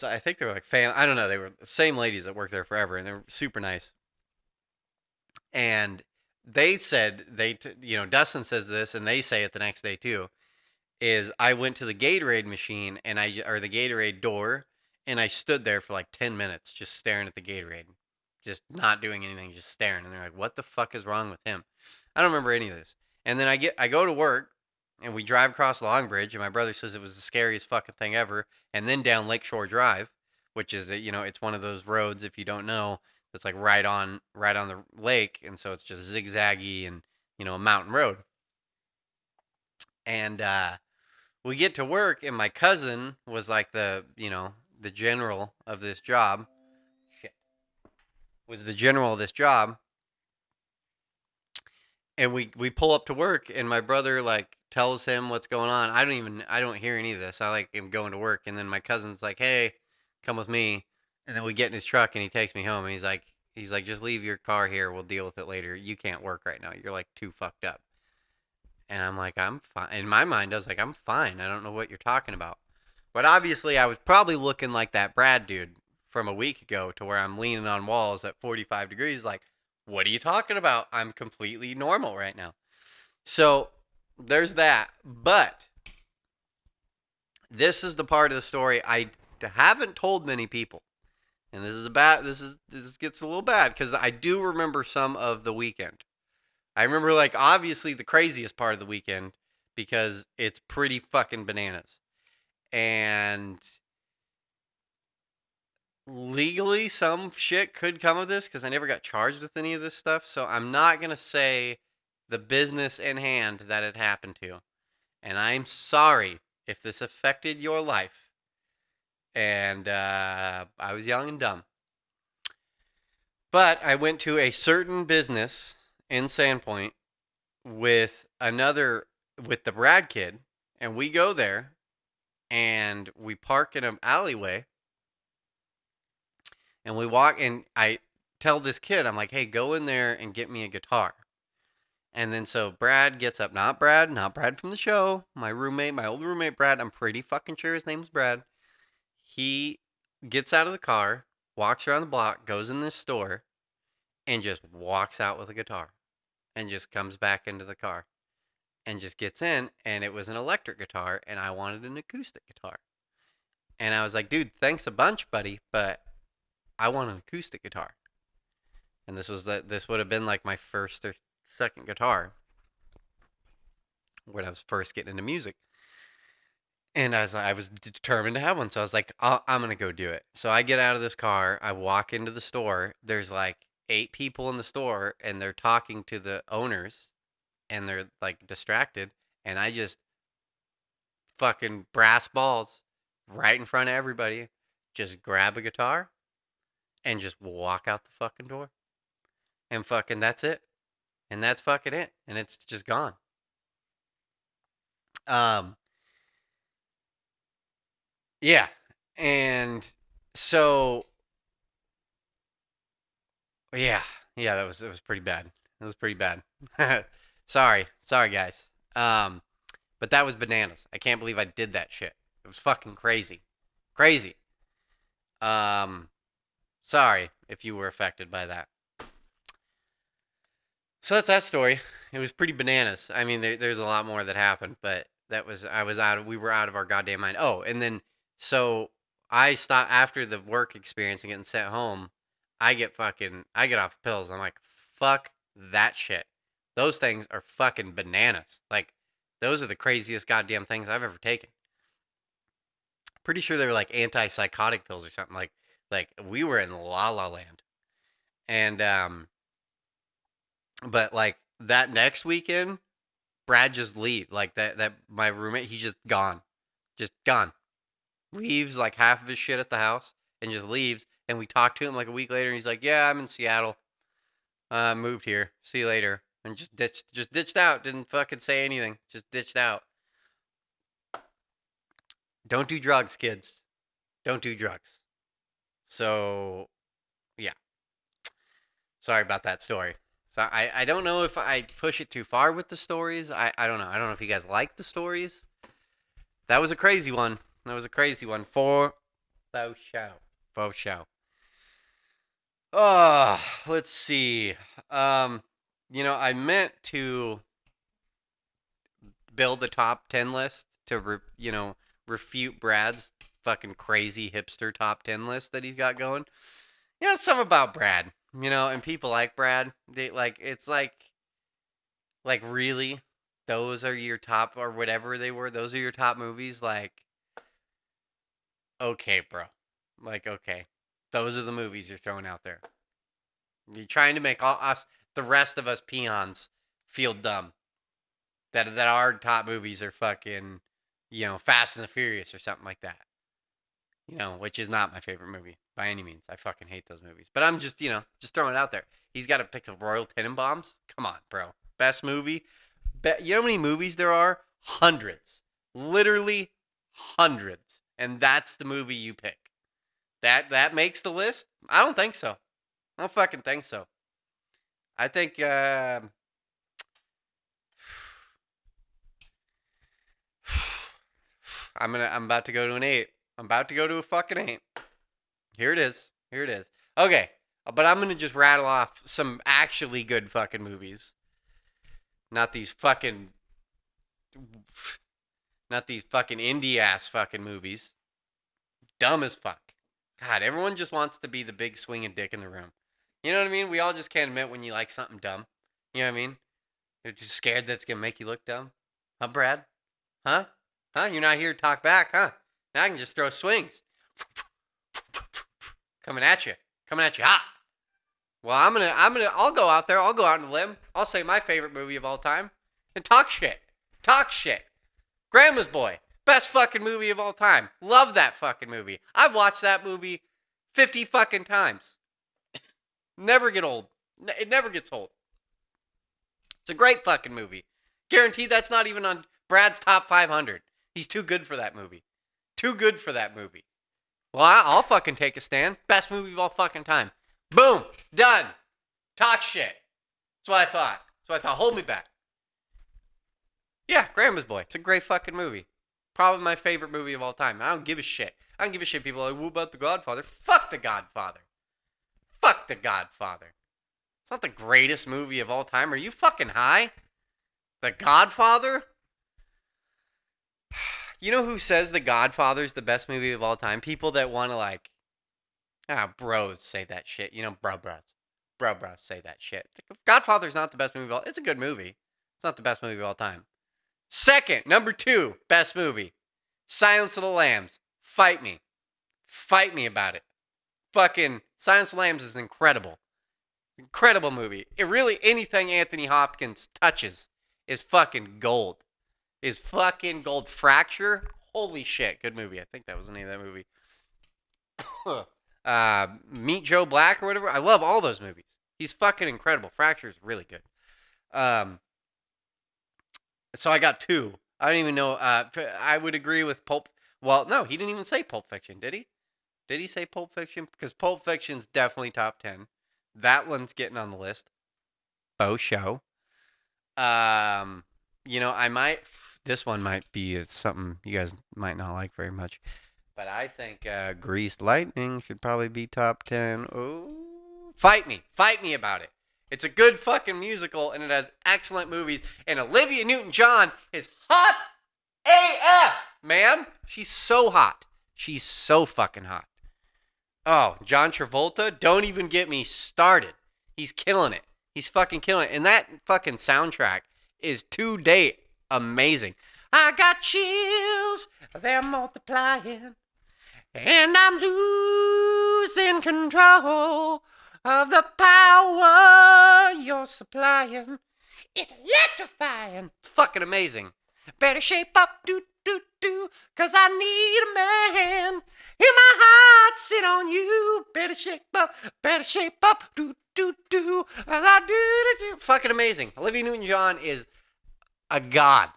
I think they were like I don't know. They were the same ladies that worked there forever, and they were super nice. And they said Dustin says this, and they say it the next day too. Is I went to the Gatorade machine or the Gatorade door, and I stood there for like 10 minutes just staring at the Gatorade, just not doing anything, just staring. And they're like, "What the fuck is wrong with him?" I don't remember any of this. And then I go to work, and we drive across the Long Bridge, and my brother says it was the scariest fucking thing ever. And then down Lakeshore Drive, which is it's one of those roads, if you don't know, that's like right on the lake, and so it's just zigzaggy and a mountain road. And we get to work, and my cousin was like the general of this job. Was the general of this job. And we pull up to work, and my brother like tells him what's going on. I don't hear any of this. I like am going to work, and then my cousin's like, "Hey, come with me." And then we get in his truck, and he takes me home, and he's like, He's like, just leave your car here. We'll deal with it later. You can't work right now. You're like too fucked up. And I'm like, I'm fine. In my mind, I was like, I'm fine. I don't know what you're talking about. But obviously, I was probably looking like that Brad dude from a week ago to where I'm leaning on walls at 45 degrees. Like, what are you talking about? I'm completely normal right now. So there's that. But this is the part of the story I haven't told many people. And this gets a little bad because I do remember some of the weekend. I remember, like, obviously the craziest part of the weekend because it's pretty fucking bananas. And legally, some shit could come of this because I never got charged with any of this stuff. So I'm not going to say the business in hand that it happened to. And I'm sorry if this affected your life. And I was young and dumb. But I went to a certain business in Sandpoint with the Brad kid, and we go there, and we park in an alleyway, and we walk, and I tell this kid, I'm like, hey, go in there and get me a guitar. And then so Brad gets up, not Brad from the show, my old roommate Brad, I'm pretty fucking sure his name's Brad. He gets out of the car, walks around the block, goes in this store, and just walks out with a guitar. And just comes back into the car. And just gets in, and it was an electric guitar, and I wanted an acoustic guitar. And I was like, dude, thanks a bunch, buddy, but I want an acoustic guitar. And this would have been like my first or second guitar when I was first getting into music. And I was determined to have one, so I was like, I'm gonna go do it. So I get out of this car, I walk into the store. There's like 8 people in the store, and they're talking to the owners, and they're like distracted, and I just fucking brass balls right in front of everybody, just grab a guitar and just walk out the fucking door. And fucking that's it. And that's fucking it. And it's just gone. Yeah. And so yeah, it was pretty bad. It was pretty bad. Sorry guys. But that was bananas. I can't believe I did that shit. It was fucking crazy. Crazy. Sorry if you were affected by that. So that's that story. It was pretty bananas. I mean, there's a lot more that happened, but we were out of our goddamn mind. Oh, and then, so I stopped after the work experience and getting sent home. I get off pills. I'm like, fuck that shit. Those things are fucking bananas. Like, those are the craziest goddamn things I've ever taken. Pretty sure they were like antipsychotic pills or something. Like we were in la la land. And but like that next weekend, Brad just leave. Like that my roommate, he's just gone. Just gone. Leaves like half of his shit at the house and just leaves. And we talked to him like a week later, and he's like, "Yeah, I'm in Seattle. Moved here. See you later." And just ditched out. Didn't fucking say anything. Just ditched out. Don't do drugs, kids. Don't do drugs. So, yeah. Sorry about that story. So I don't know if I push it too far with the stories. I don't know. I don't know if you guys like the stories. That was a crazy one. For thou show. Oh, let's see. I meant to build a top 10 list to refute Brad's fucking crazy hipster top 10 list that he's got going. It's something about Brad, and people like Brad. They it's like really, those are your top, or whatever they were. Those are your top movies. Like, okay, bro. Like, okay, those are the movies you're throwing out there. You're trying to make the rest of us peons, feel dumb. That our top movies are fucking, Fast and the Furious or something like that. Which is not my favorite movie by any means. I fucking hate those movies. But I'm just throwing it out there. He's got to pick the Royal Tenenbaums. Come on, bro. Best movie. You know how many movies there are? Hundreds. Literally hundreds. And that's the movie you pick. That makes the list? I don't think so. I don't fucking think so. I think I'm about to go to an 8. I'm about to go to a fucking 8. Here it is. Okay, but I'm gonna just rattle off some actually good fucking movies. Not these fucking indie ass fucking movies. Dumb as fuck. God, everyone just wants to be the big swinging dick in the room. You know what I mean? We all just can't admit when you like something dumb. You know what I mean? You're just scared that's gonna make you look dumb. Huh, Brad? Huh? You're not here to talk back, huh? Now I can just throw swings. Coming at you hot. Well, I'll go out there. I'll go out on a limb. I'll say my favorite movie of all time and talk shit. Grandma's Boy. Best fucking movie of all time. Love that fucking movie. I've watched that movie 50 fucking times. Never get old. It never gets old. It's a great fucking movie. Guaranteed that's not even on Brad's top 500. He's too good for that movie. Well, I'll fucking take a stand. Best movie of all fucking time. Boom. Done. Talk shit. That's what I thought. Hold me back. Yeah, Grandma's Boy. It's a great fucking movie. Probably my favorite movie of all time. I don't give a shit. People are like, what about The Godfather? Fuck The Godfather. It's not the greatest movie of all time. Are you fucking high? The Godfather? You know who says The Godfather's the best movie of all time? People that want to bros say that shit. You know, bros say that shit. Godfather's not the best movie of all time. It's a good movie. It's not the best movie of all time. Second, number 2, best movie. Silence of the Lambs. Fight me about it. Fucking Silence of the Lambs is incredible. Incredible movie. It really, anything Anthony Hopkins touches is fucking gold. Fracture. Holy shit. Good movie. I think that was the name of that movie. Meet Joe Black or whatever. I love all those movies. He's fucking incredible. Fracture is really good. So I got 2. I don't even know. I would agree with Pulp. Well, no, he didn't even say Pulp Fiction, did he? Did he say Pulp Fiction? Because Pulp Fiction's definitely top 10. That one's getting on the list. Faux show. This one might be something you guys might not like very much. But I think Greased Lightning should probably be top 10. Oh, fight me about it. It's a good fucking musical, and it has excellent movies. And Olivia Newton-John is hot AF, man. She's so hot. She's so fucking hot. Oh, John Travolta, don't even get me started. He's killing it. He's fucking killing it. And that fucking soundtrack is to date amazing. I got chills, they're multiplying, and I'm losing control of the power you're supplying. It's electrifying. It's fucking amazing. Better shape up, cause I need a man. In my heart, sit on you. Better shape up, Fucking amazing. Olivia Newton-John is a god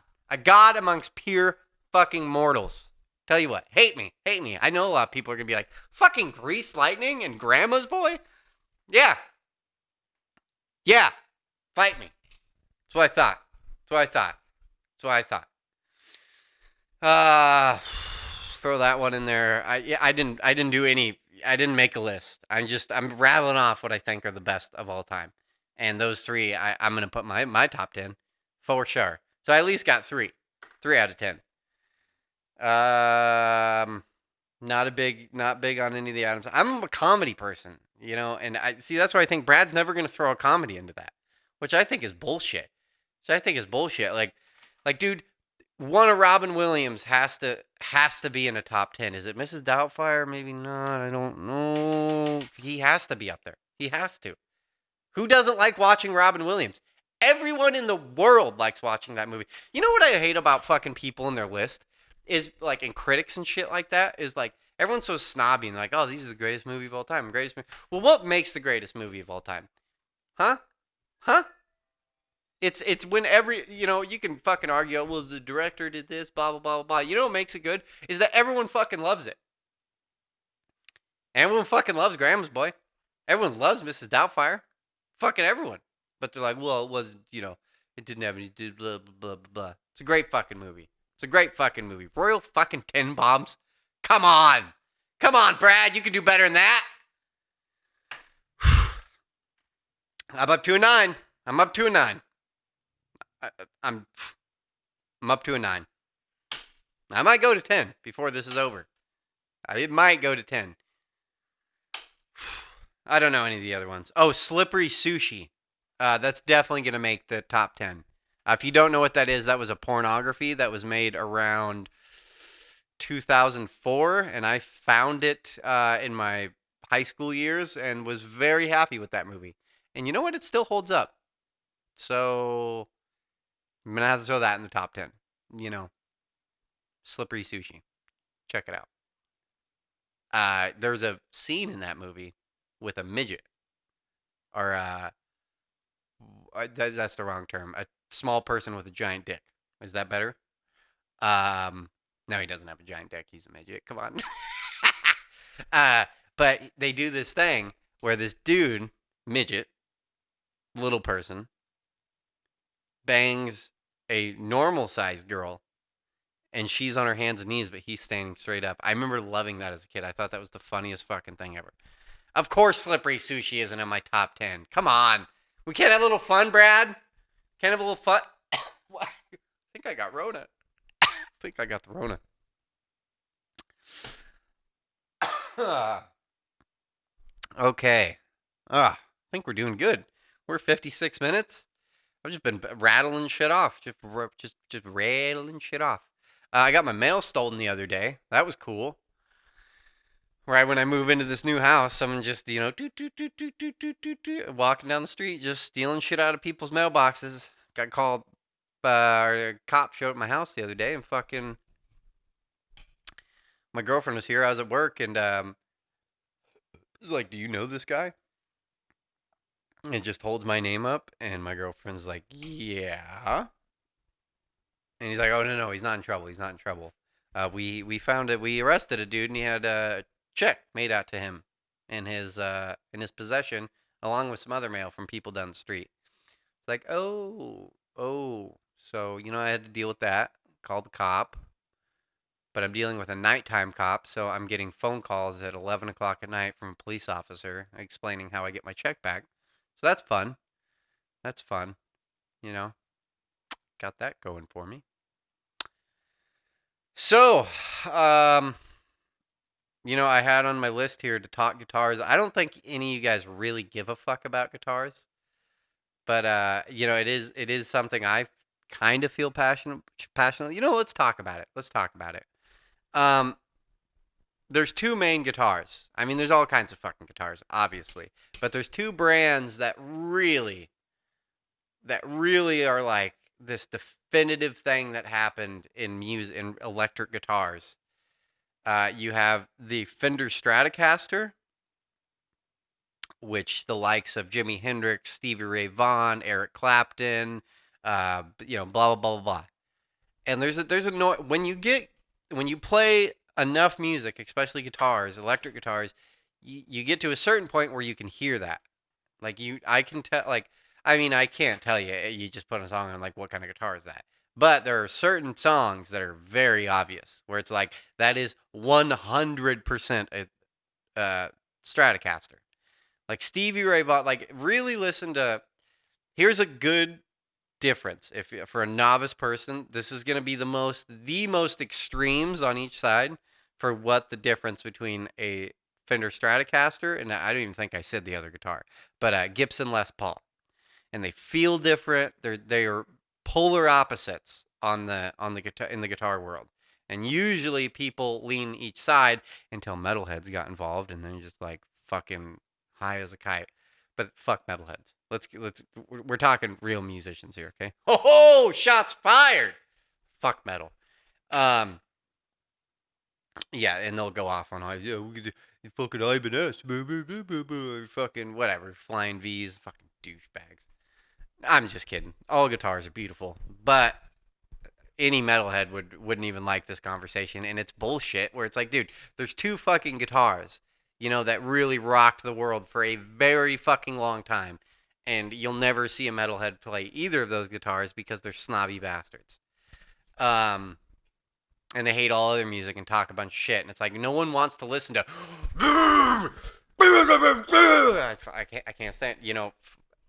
amongst pure fucking mortals. Tell you what, hate me. I know a lot of people are gonna be like, fucking Greased Lightning and Grandma's Boy? Yeah, fight me. That's what I thought. Throw that one in there. I didn't make a list. I'm rattling off what I think are the best of all time. And those 3, I'm going to put my top 10 for sure. So I at least got 3 out of 10. Not big on any of the items. I'm a comedy person, and that's why I think Brad's never going to throw a comedy into that, which I think is bullshit. Like, dude, one of Robin Williams has to be in a top 10. Is it Mrs. Doubtfire? Maybe not. I don't know. He has to be up there. He has to. Who doesn't like watching Robin Williams? Everyone in the world likes watching that movie. You know what I hate about fucking people in their list? Is like, and critics and shit like that, is like, everyone's so snobby and like, oh, these are the greatest movie of all time. Well, what makes the greatest movie of all time? Huh? It's when you can fucking argue, well, the director did this, blah, blah, blah, blah. You know what makes it good? Is that everyone fucking loves it. Everyone fucking loves Grandma's Boy. Everyone loves Mrs. Doubtfire. Fucking everyone. But they're like, well, it wasn't, it didn't have any blah, blah, blah, blah, blah. It's a great fucking movie. It's a great fucking movie. Royal fucking Tenenbaums. Come on. Come on, Brad. You can do better than that. I'm up to a 9. I'm up to a 9. I'm up to a 9. I might go to 10 before this is over. It might go to 10. I don't know any of the other ones. Oh, Slippery Sushi. That's definitely going to make the top 10. If you don't know what that is, that was a pornography that was made around 2004, and I found it in my high school years and was very happy with that movie. And you know what? It still holds up. So I'm going to have to throw that in the top 10. Slippery Sushi. Check it out. There's a scene in that movie with a midget. Or, that's the wrong term. A small person with a giant dick. Is that better? No, he doesn't have a giant dick. He's a midget. Come on. But they do this thing where this dude, midget, little person, bangs a normal-sized girl, and she's on her hands and knees, but he's standing straight up. I remember loving that as a kid. I thought that was the funniest fucking thing ever. Of course Slippery Sushi isn't in my top 10. Come on. We can't have a little fun, Brad? Can't have a little fun? I think I got Rona. I think I got the Rona. Okay. I think we're doing good. We're 56 minutes. I've just been rattling shit off. Just rattling shit off. I got my mail stolen the other day. That was cool. Right when I move into this new house, someone just, walking down the street, just stealing shit out of people's mailboxes. Got called, a cop showed up at my house the other day, and fucking, my girlfriend was here. I was at work, and was like, "Do you know this guy?" And just holds my name up, and my girlfriend's like, "Yeah." And he's like, "Oh, no, he's not in trouble. He's not in trouble. We found it. We arrested a dude, and he had a check made out to him in his possession, along with some other mail from people down the street." It's like, oh. So, I had to deal with that. Called the cop. But I'm dealing with a nighttime cop, so I'm getting phone calls at 11 o'clock at night from a police officer explaining how I get my check back. So that's fun. That's fun. Got that going for me. So, I had on my list here to talk guitars. I don't think any of you guys really give a fuck about guitars. But, it is something I kind of feel passionate. Let's talk about it. There's two main guitars. I mean, there's all kinds of fucking guitars, obviously. But there's two brands that really are like this definitive thing that happened in music, in electric guitars. You have the Fender Stratocaster, which the likes of Jimi Hendrix, Stevie Ray Vaughan, Eric Clapton, blah blah blah blah. And there's a when you play enough music, especially guitars, electric guitars, you get to a certain point where you can hear that. I can't tell you. You just put a song on, like, what kind of guitar is that? But there are certain songs that are very obvious, where it's like, that is 100% a Stratocaster. Like Stevie Ray Vaughan, like, really listen to. Here's a good difference. If for a novice person, this is going to be the most extremes on each side for what the difference between a Fender Stratocaster, and I don't even think I said the other guitar, but Gibson Les Paul, and they feel different. They are polar opposites on the guitar, in the guitar world, and usually people lean each side until metalheads got involved, and then just like fucking high as a kite. But fuck metalheads. We're talking real musicians here, okay? Oh, shots fired. Fuck metal. Yeah, and they'll go off on fucking Ibanez, fucking whatever, flying V's, fucking douchebags. I'm just kidding. All guitars are beautiful, but any metalhead wouldn't even like this conversation, and it's bullshit. Where it's like, dude, there's two fucking guitars. that really rocked the world for a very fucking long time. And you'll never see a metalhead play either of those guitars because they're snobby bastards. And they hate all other music and talk a bunch of shit. And it's like, no one wants to listen to. I can't stand.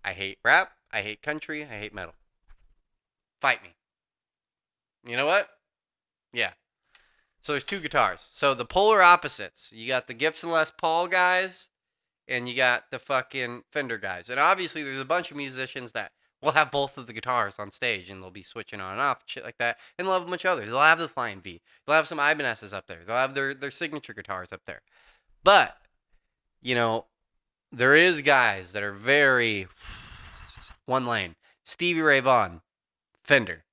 I hate rap. I hate country. I hate metal. Fight me. You know what? Yeah. So there's two guitars. So the polar opposites. You got the Gibson Les Paul guys, and you got the fucking Fender guys. And obviously there's a bunch of musicians that will have both of the guitars on stage, and they'll be switching on and off, shit like that. And they'll have a bunch of others. They'll have the Flying V. They'll have some Ibanez's up there. They'll have their signature guitars up there. But, there is guys that are very one lane. Stevie Ray Vaughan, Fender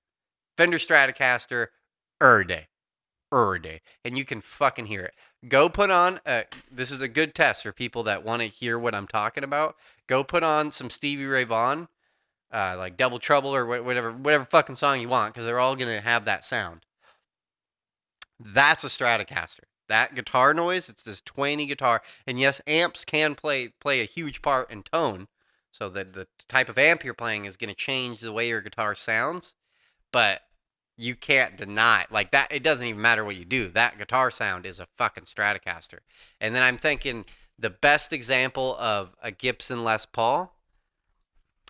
Stratocaster, day. And you can fucking hear it. Go put on, this is a good test for people that want to hear what I'm talking about. Go put on some Stevie Ray Vaughan, like Double Trouble or whatever fucking song you want, because they're all going to have that sound. That's a Stratocaster. That guitar noise, it's this twangy guitar. And yes, amps can play a huge part in tone, so that the type of amp you're playing is going to change the way your guitar sounds. But you can't deny, like, that. It doesn't even matter what you do. That guitar sound is a fucking Stratocaster. And then I'm thinking the best example of a Gibson Les Paul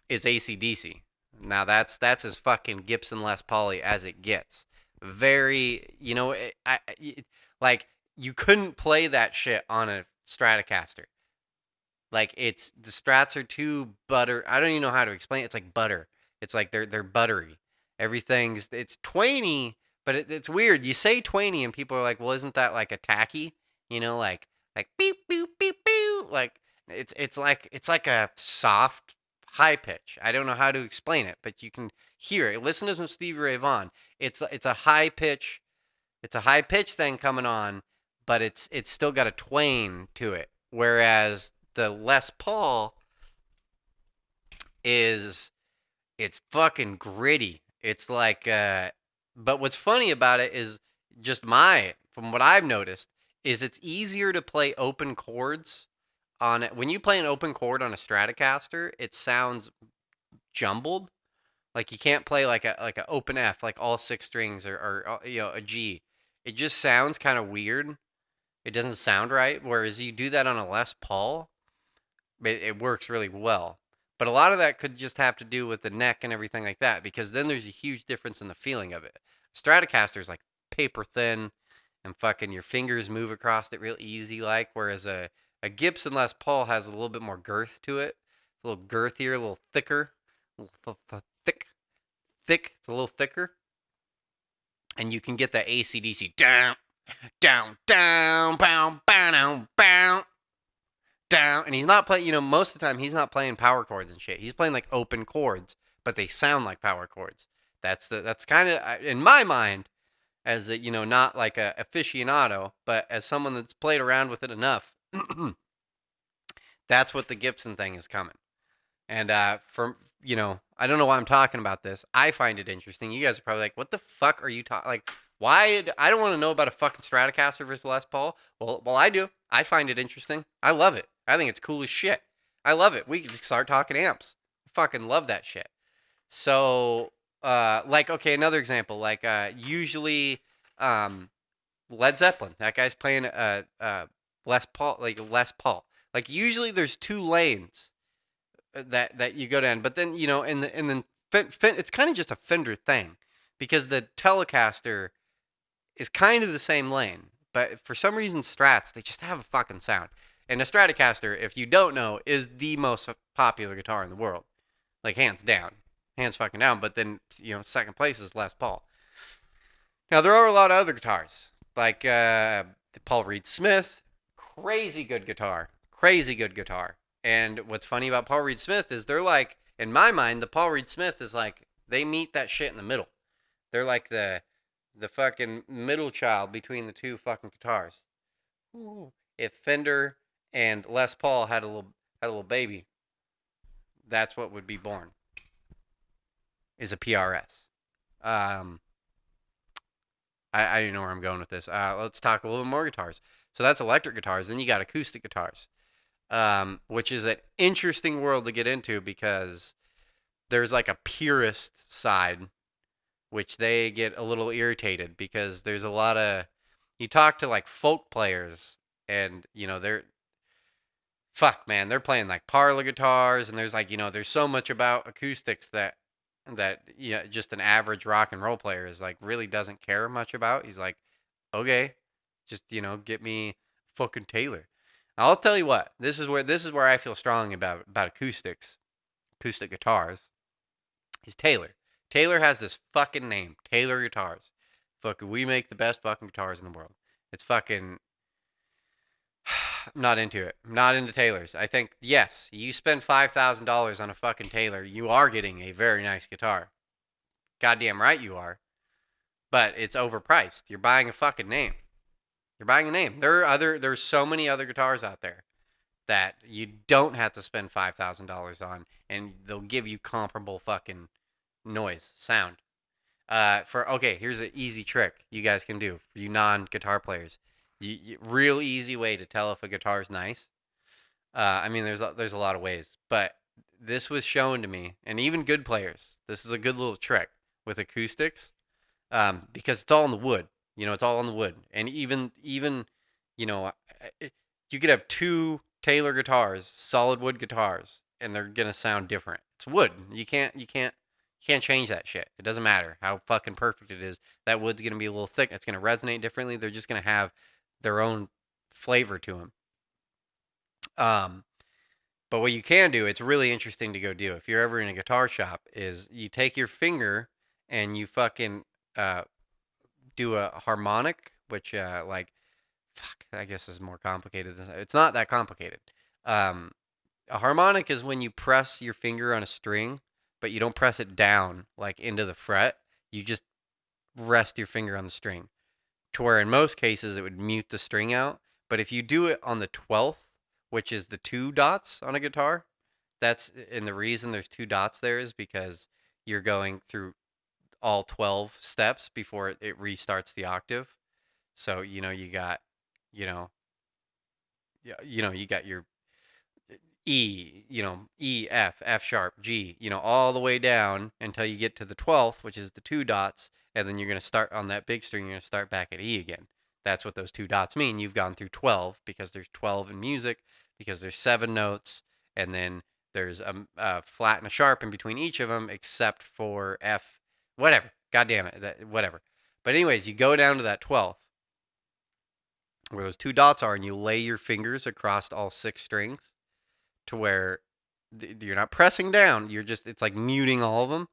is AC/DC. Now that's as fucking Gibson Les Paul-y as it gets. Very, like, you couldn't play that shit on a Stratocaster. Like, the Strats are too butter. I don't even know how to explain it. It's like butter. It's like they're buttery. It's twangy, but it's weird. You say twangy and people are like, well, isn't that like a tacky? Like beep beep beep beep. Like it's like a soft high pitch. I don't know how to explain it, but you can hear it. Listen to some Stevie Ray Vaughan. It's a high pitch. It's a high pitch thing coming on, but it's still got a twang to it. Whereas the Les Paul it's fucking gritty. It's like, but what's funny about it is from what I've noticed, is it's easier to play open chords on it. When you play an open chord on a Stratocaster, it sounds jumbled. Like, you can't play like a open F, like all 6 strings or a G. It just sounds kind of weird. It doesn't sound right. Whereas you do that on a Les Paul, it works really well. But a lot of that could just have to do with the neck and everything like that, because then there's a huge difference in the feeling of it. Stratocaster's like paper thin, and fucking your fingers move across it real easy, like, whereas a Gibson Les Paul has a little bit more girth to it. It's a little girthier, a little thicker, a little thick. It's a little thicker. And you can get that AC/DC down, down, down, bow, bow, bow. Down, and he's not playing, most of the time he's not playing power chords and shit. He's playing like open chords, but they sound like power chords. That's kind of, in my mind, as a, not like a aficionado, but as someone that's played around with it enough, that's what the Gibson thing is coming. And I don't know why I'm talking about this. I find it interesting. You guys are probably like, what the fuck are you talking? Like, why? I don't want to know about a fucking Stratocaster versus Les Paul. Well, I do. I find it interesting. I love it. I think it's cool as shit. I love it. We can just start talking amps. I fucking love that shit. So, okay, another example. Like, usually, Led Zeppelin. That guy's playing Les Paul. Like, usually there's 2 lanes that you go down. But then, and then it's kind of just a Fender thing, because the Telecaster is kind of the same lane. But for some reason, Strats, they just have a fucking sound. And a Stratocaster, if you don't know, is the most popular guitar in the world. Like, hands down. Hands fucking down. But then, second place is Les Paul. Now, there are a lot of other guitars. Like, Paul Reed Smith. Crazy good guitar. And what's funny about Paul Reed Smith is they're like, in my mind, the Paul Reed Smith is like, they meet that shit in the middle. They're like the fucking middle child between the 2 fucking guitars. Ooh. If Fender and Les Paul had a little baby, that's what would be born. Is a PRS. I don't know where I'm going with this. Let's talk a little more guitars. So that's electric guitars. Then you got acoustic guitars, which is an interesting world to get into because there's like a purist side, which they get a little irritated because there's a lot of, you talk to like folk players and, they're, fuck man, they're playing like parlor guitars and there's like, there's so much about acoustics that just an average rock and roll player is like really doesn't care much about. He's like, okay, just get me fucking Taylor. I'll tell you what, this is where I feel strongly about acoustics, acoustic guitars, is Taylor. Taylor has this fucking name, Taylor Guitars. Fucking, we make the best fucking guitars in the world. It's fucking. I'm not into it. I'm not into Taylors. I think, yes, you spend $5,000 on a fucking Taylor, you are getting a very nice guitar. Goddamn right you are. But it's overpriced. You're buying a fucking name. You're buying a name. There's so many other guitars out there that you don't have to spend $5,000 on, and they'll give you comparable fucking noise, sound. Here's an easy trick you guys can do for you non-guitar players. Real easy way to tell if a guitar is nice. I mean, there's a lot of ways, but this was shown to me, and even good players. This is a good little trick with acoustics, because it's all in the wood. It's all in the wood, and even you could have two Taylor guitars, solid wood guitars, and they're gonna sound different. It's wood. You can't change that shit. It doesn't matter how fucking perfect it is. That wood's gonna be a little thick. It's gonna resonate differently. They're just gonna have their own flavor to them. But what you can do, it's really interesting to go do if you're ever in a guitar shop, is you take your finger and you fucking do a harmonic, which fuck, I guess is more complicated. It's not that complicated. A harmonic is when you press your finger on a string, but you don't press it down like into the fret. You just rest your finger on the string, to where in most cases it would mute the string out. But if you do it on the 12th, which is the two dots on a guitar, and the reason there's two dots there is because you're going through all 12 steps before it restarts the octave. So, you got, you got your E, E, F sharp, G, all the way down until you get to the 12th, which is the two dots. And then you're going to start on that big string. You're going to start back at E again. That's what those two dots mean. You've gone through 12 because there's 12 in music, because there's 7 notes. And then there's a flat and a sharp in between each of them, except for F, whatever. God damn it. Whatever. But anyways, you go down to that 12th where those two dots are, and you lay your fingers across all 6 strings to where you're not pressing down. It's like muting all of them,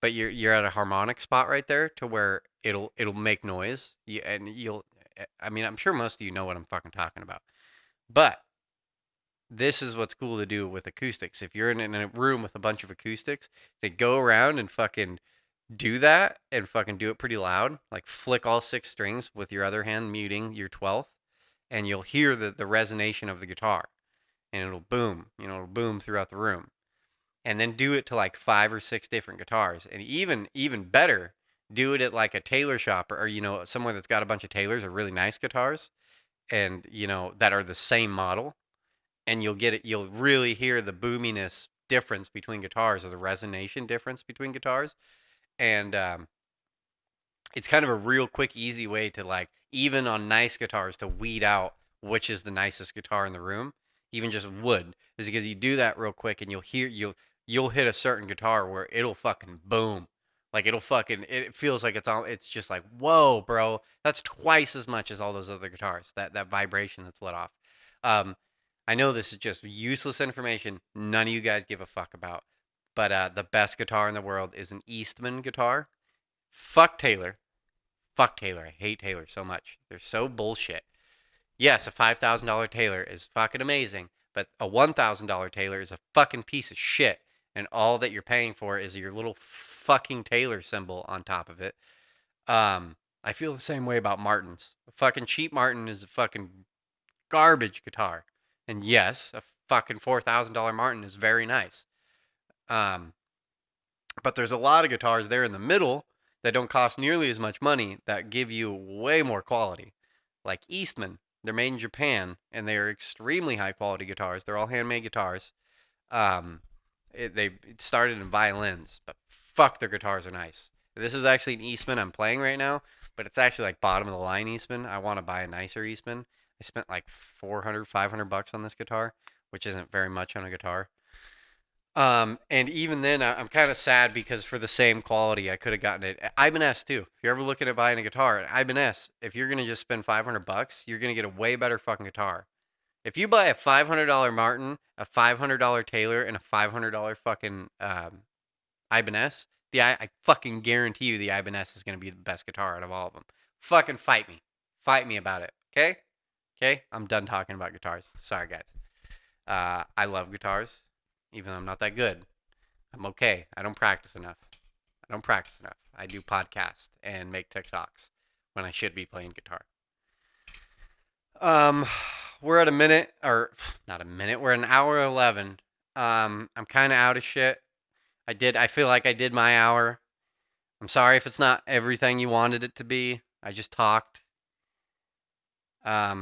but you're at a harmonic spot right there to where it'll make noise. I mean, I'm sure most of you know what I'm fucking talking about. But this is what's cool to do with acoustics. If you're in a room with a bunch of acoustics, they go around and fucking do that and fucking do it pretty loud. Like flick all 6 strings with your other hand muting your 12th, and you'll hear the resonation of the guitar. And it'll boom, it'll boom throughout the room. And then do it to like 5 or 6 different guitars. And even better, do it at like a Taylor shop or somewhere that's got a bunch of Taylors or really nice guitars, and that are the same model. And you'll really hear the boominess difference between guitars, or the resonation difference between guitars. And it's kind of a real quick, easy way to, like, even on nice guitars, to weed out which is the nicest guitar in the room. Even just wood, is because you do that real quick, and you'll hit a certain guitar where it'll fucking boom. Like it feels like it's just like, whoa, bro, that's twice as much as all those other guitars. That vibration that's let off. I know this is just useless information. None of you guys give a fuck about. But the best guitar in the world is an Eastman guitar. Fuck Taylor. Fuck Taylor. I hate Taylor so much. They're so bullshit. Yes, a $5,000 Taylor is fucking amazing, but a $1,000 Taylor is a fucking piece of shit, and all that you're paying for is your little fucking Taylor symbol on top of it. I feel the same way about Martins. A fucking cheap Martin is a fucking garbage guitar. And yes, a fucking $4,000 Martin is very nice. But there's a lot of guitars there in the middle that don't cost nearly as much money that give you way more quality. Like Eastman. They're made in Japan, and they are extremely high quality guitars. They're all handmade guitars. They started in violins, but fuck, their guitars are nice. This is actually an Eastman I'm playing right now, but it's actually like bottom of the line Eastman. I want to buy a nicer Eastman. I spent like $400-$500 on this guitar, which isn't very much on a guitar. And even then, I'm kind of sad because for the same quality, I could have gotten it at Ibanez too. If you're ever looking at buying a guitar at Ibanez, if you're gonna just spend $500, you're gonna get a way better fucking guitar. If you buy a $500 Martin, a $500 Taylor, and a $500 fucking Ibanez, I fucking guarantee you the Ibanez is gonna be the best guitar out of all of them. Fucking fight me about it, okay? Okay, I'm done talking about guitars. Sorry guys. I love guitars. Even though I'm not that good, I'm okay. I don't practice enough. I do podcasts and make TikToks when I should be playing guitar. We're at a minute, or not a minute. We're at an hour 11. I'm kind of out of shit. I feel like I did my hour. I'm sorry if it's not everything you wanted it to be. I just talked. I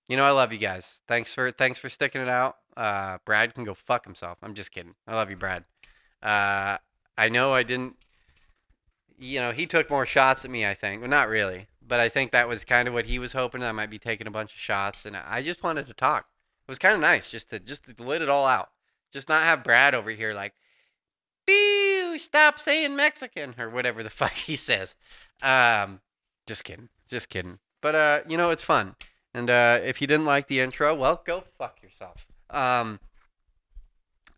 love you guys. Thanks for sticking it out. Brad can go fuck himself. I'm just kidding. I love you, Brad. I know I didn't, he took more shots at me, I think. Well, not really, but I think that was kind of what he was hoping. I might be taking a bunch of shots, and I just wanted to talk. It was kind of nice just to let it all out. Just not have Brad over here like, "Boo, stop saying Mexican," or whatever the fuck he says. Just kidding. But, it's fun. And if you didn't like the intro, well, go fuck yourself. I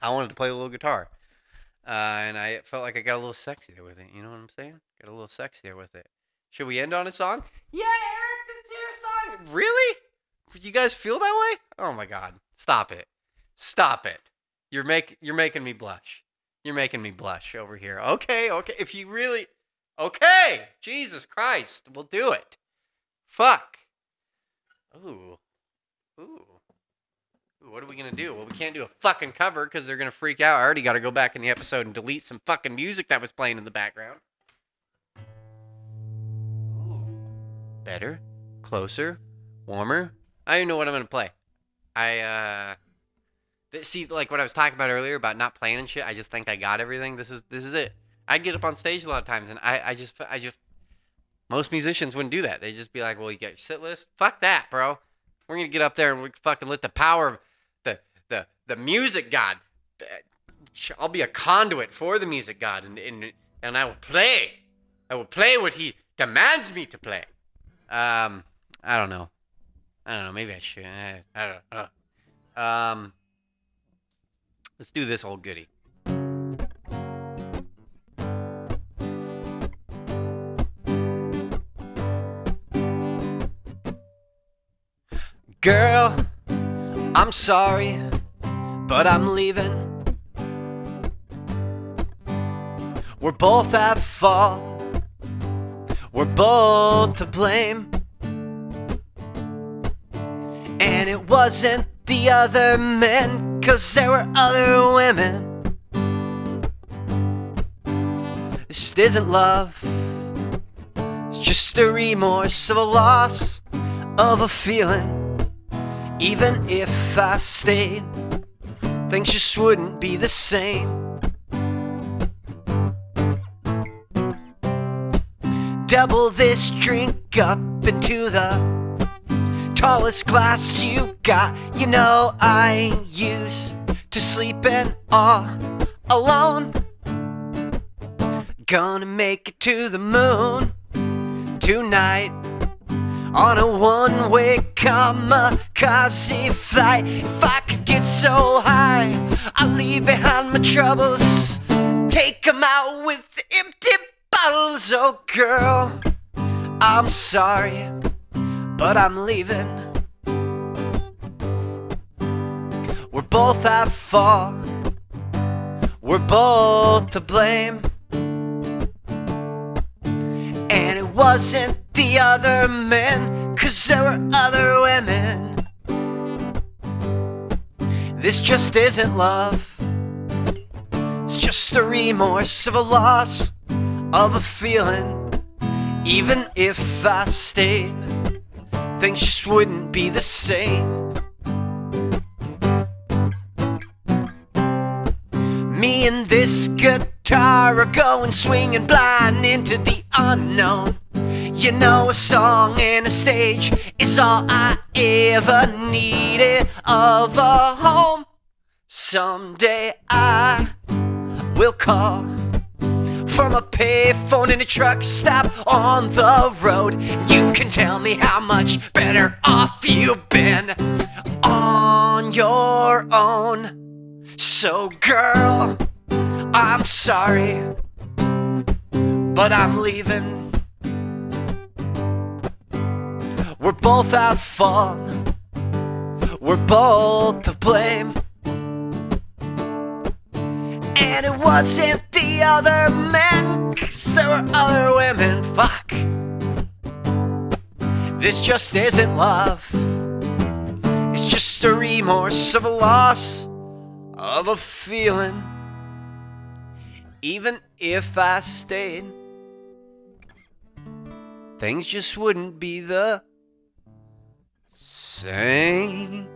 wanted to play a little guitar. And I felt like I got a little sexy there with it. You know what I'm saying? Got a little sexy there with it. Should we end on a song? Yeah, Eric, let's hear a song. Really? You guys feel that way? Oh my God. Stop it. You're making me blush. You're making me blush over here. Okay. If you really... Okay. Jesus Christ. We'll do it. Fuck. Ooh. What are we going to do? Well, we can't do a fucking cover because they're going to freak out. I already got to go back in the episode and delete some fucking music that was playing in the background. Ooh. Better, closer, warmer. I don't even know what I'm going to play. See, like what I was talking about earlier about not playing and shit. I just think I got everything. This is it. I'd get up on stage a lot of times and I just most musicians wouldn't do that. They'd just be like, well, you got your set list? Fuck that, bro. We're going to get up there and we fucking let the power of the music god. I'll be a conduit for the music god and I will play. I will play what he demands me to play. I don't know. Maybe I should. I don't know. Let's do this old goodie. Girl, I'm sorry, but I'm leaving. We're both at fault. We're both to blame. And it wasn't the other men, 'cause there were other women. This isn't love. It's just a remorse of a loss of a feeling. Even if I stayed, things just wouldn't be the same. Double this drink up into the tallest glass you got. You know I used to sleep in all alone. Gonna make it to the moon tonight on a one-way kamikaze flight. If I could get so high, I'd leave behind my troubles, take them out with the empty bottles. Oh girl, I'm sorry, but I'm leaving. We're both at fault. We're both to blame. And it wasn't the other men, 'cause there were other women. This just isn't love. It's just a remorse of a loss of a feeling. Even if I stayed, things just wouldn't be the same. Me and this guitar are going swinging blind into the unknown. You know, a song and a stage is all I ever needed of a home. Someday I will call from a payphone in a truck stop on the road. You can tell me how much better off you've been on your own. So girl, I'm sorry, but I'm leaving. We're both at fault, we're both to blame. And it wasn't the other men, 'cause there were other women. Fuck. This just isn't love. It's just a remorse of a loss of a feeling. Even if I stayed, things just wouldn't be the same.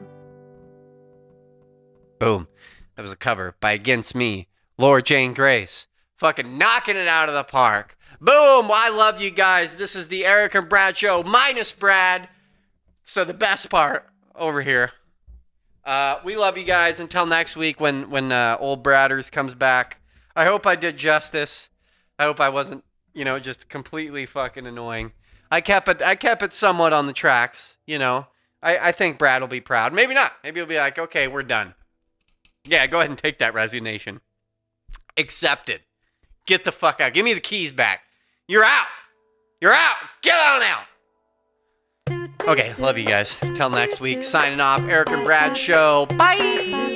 Boom. That was a cover by Against Me, Laura Jane Grace. Fucking knocking it out of the park. Boom. I love you guys. This is the Eric and Brad show minus Brad. So the best part over here. We love you guys until next week when old Bradders comes back. I hope I did justice. I hope I wasn't, just completely fucking annoying. I kept it somewhat on the tracks, I think Brad will be proud. Maybe not. Maybe he'll be like, okay, we're done. Yeah, go ahead and take that resignation. Accepted. Get the fuck out. Give me the keys back. You're out. You're out. Get on out. Okay, love you guys. Till next week. Signing off. Eric and Brad show. Bye.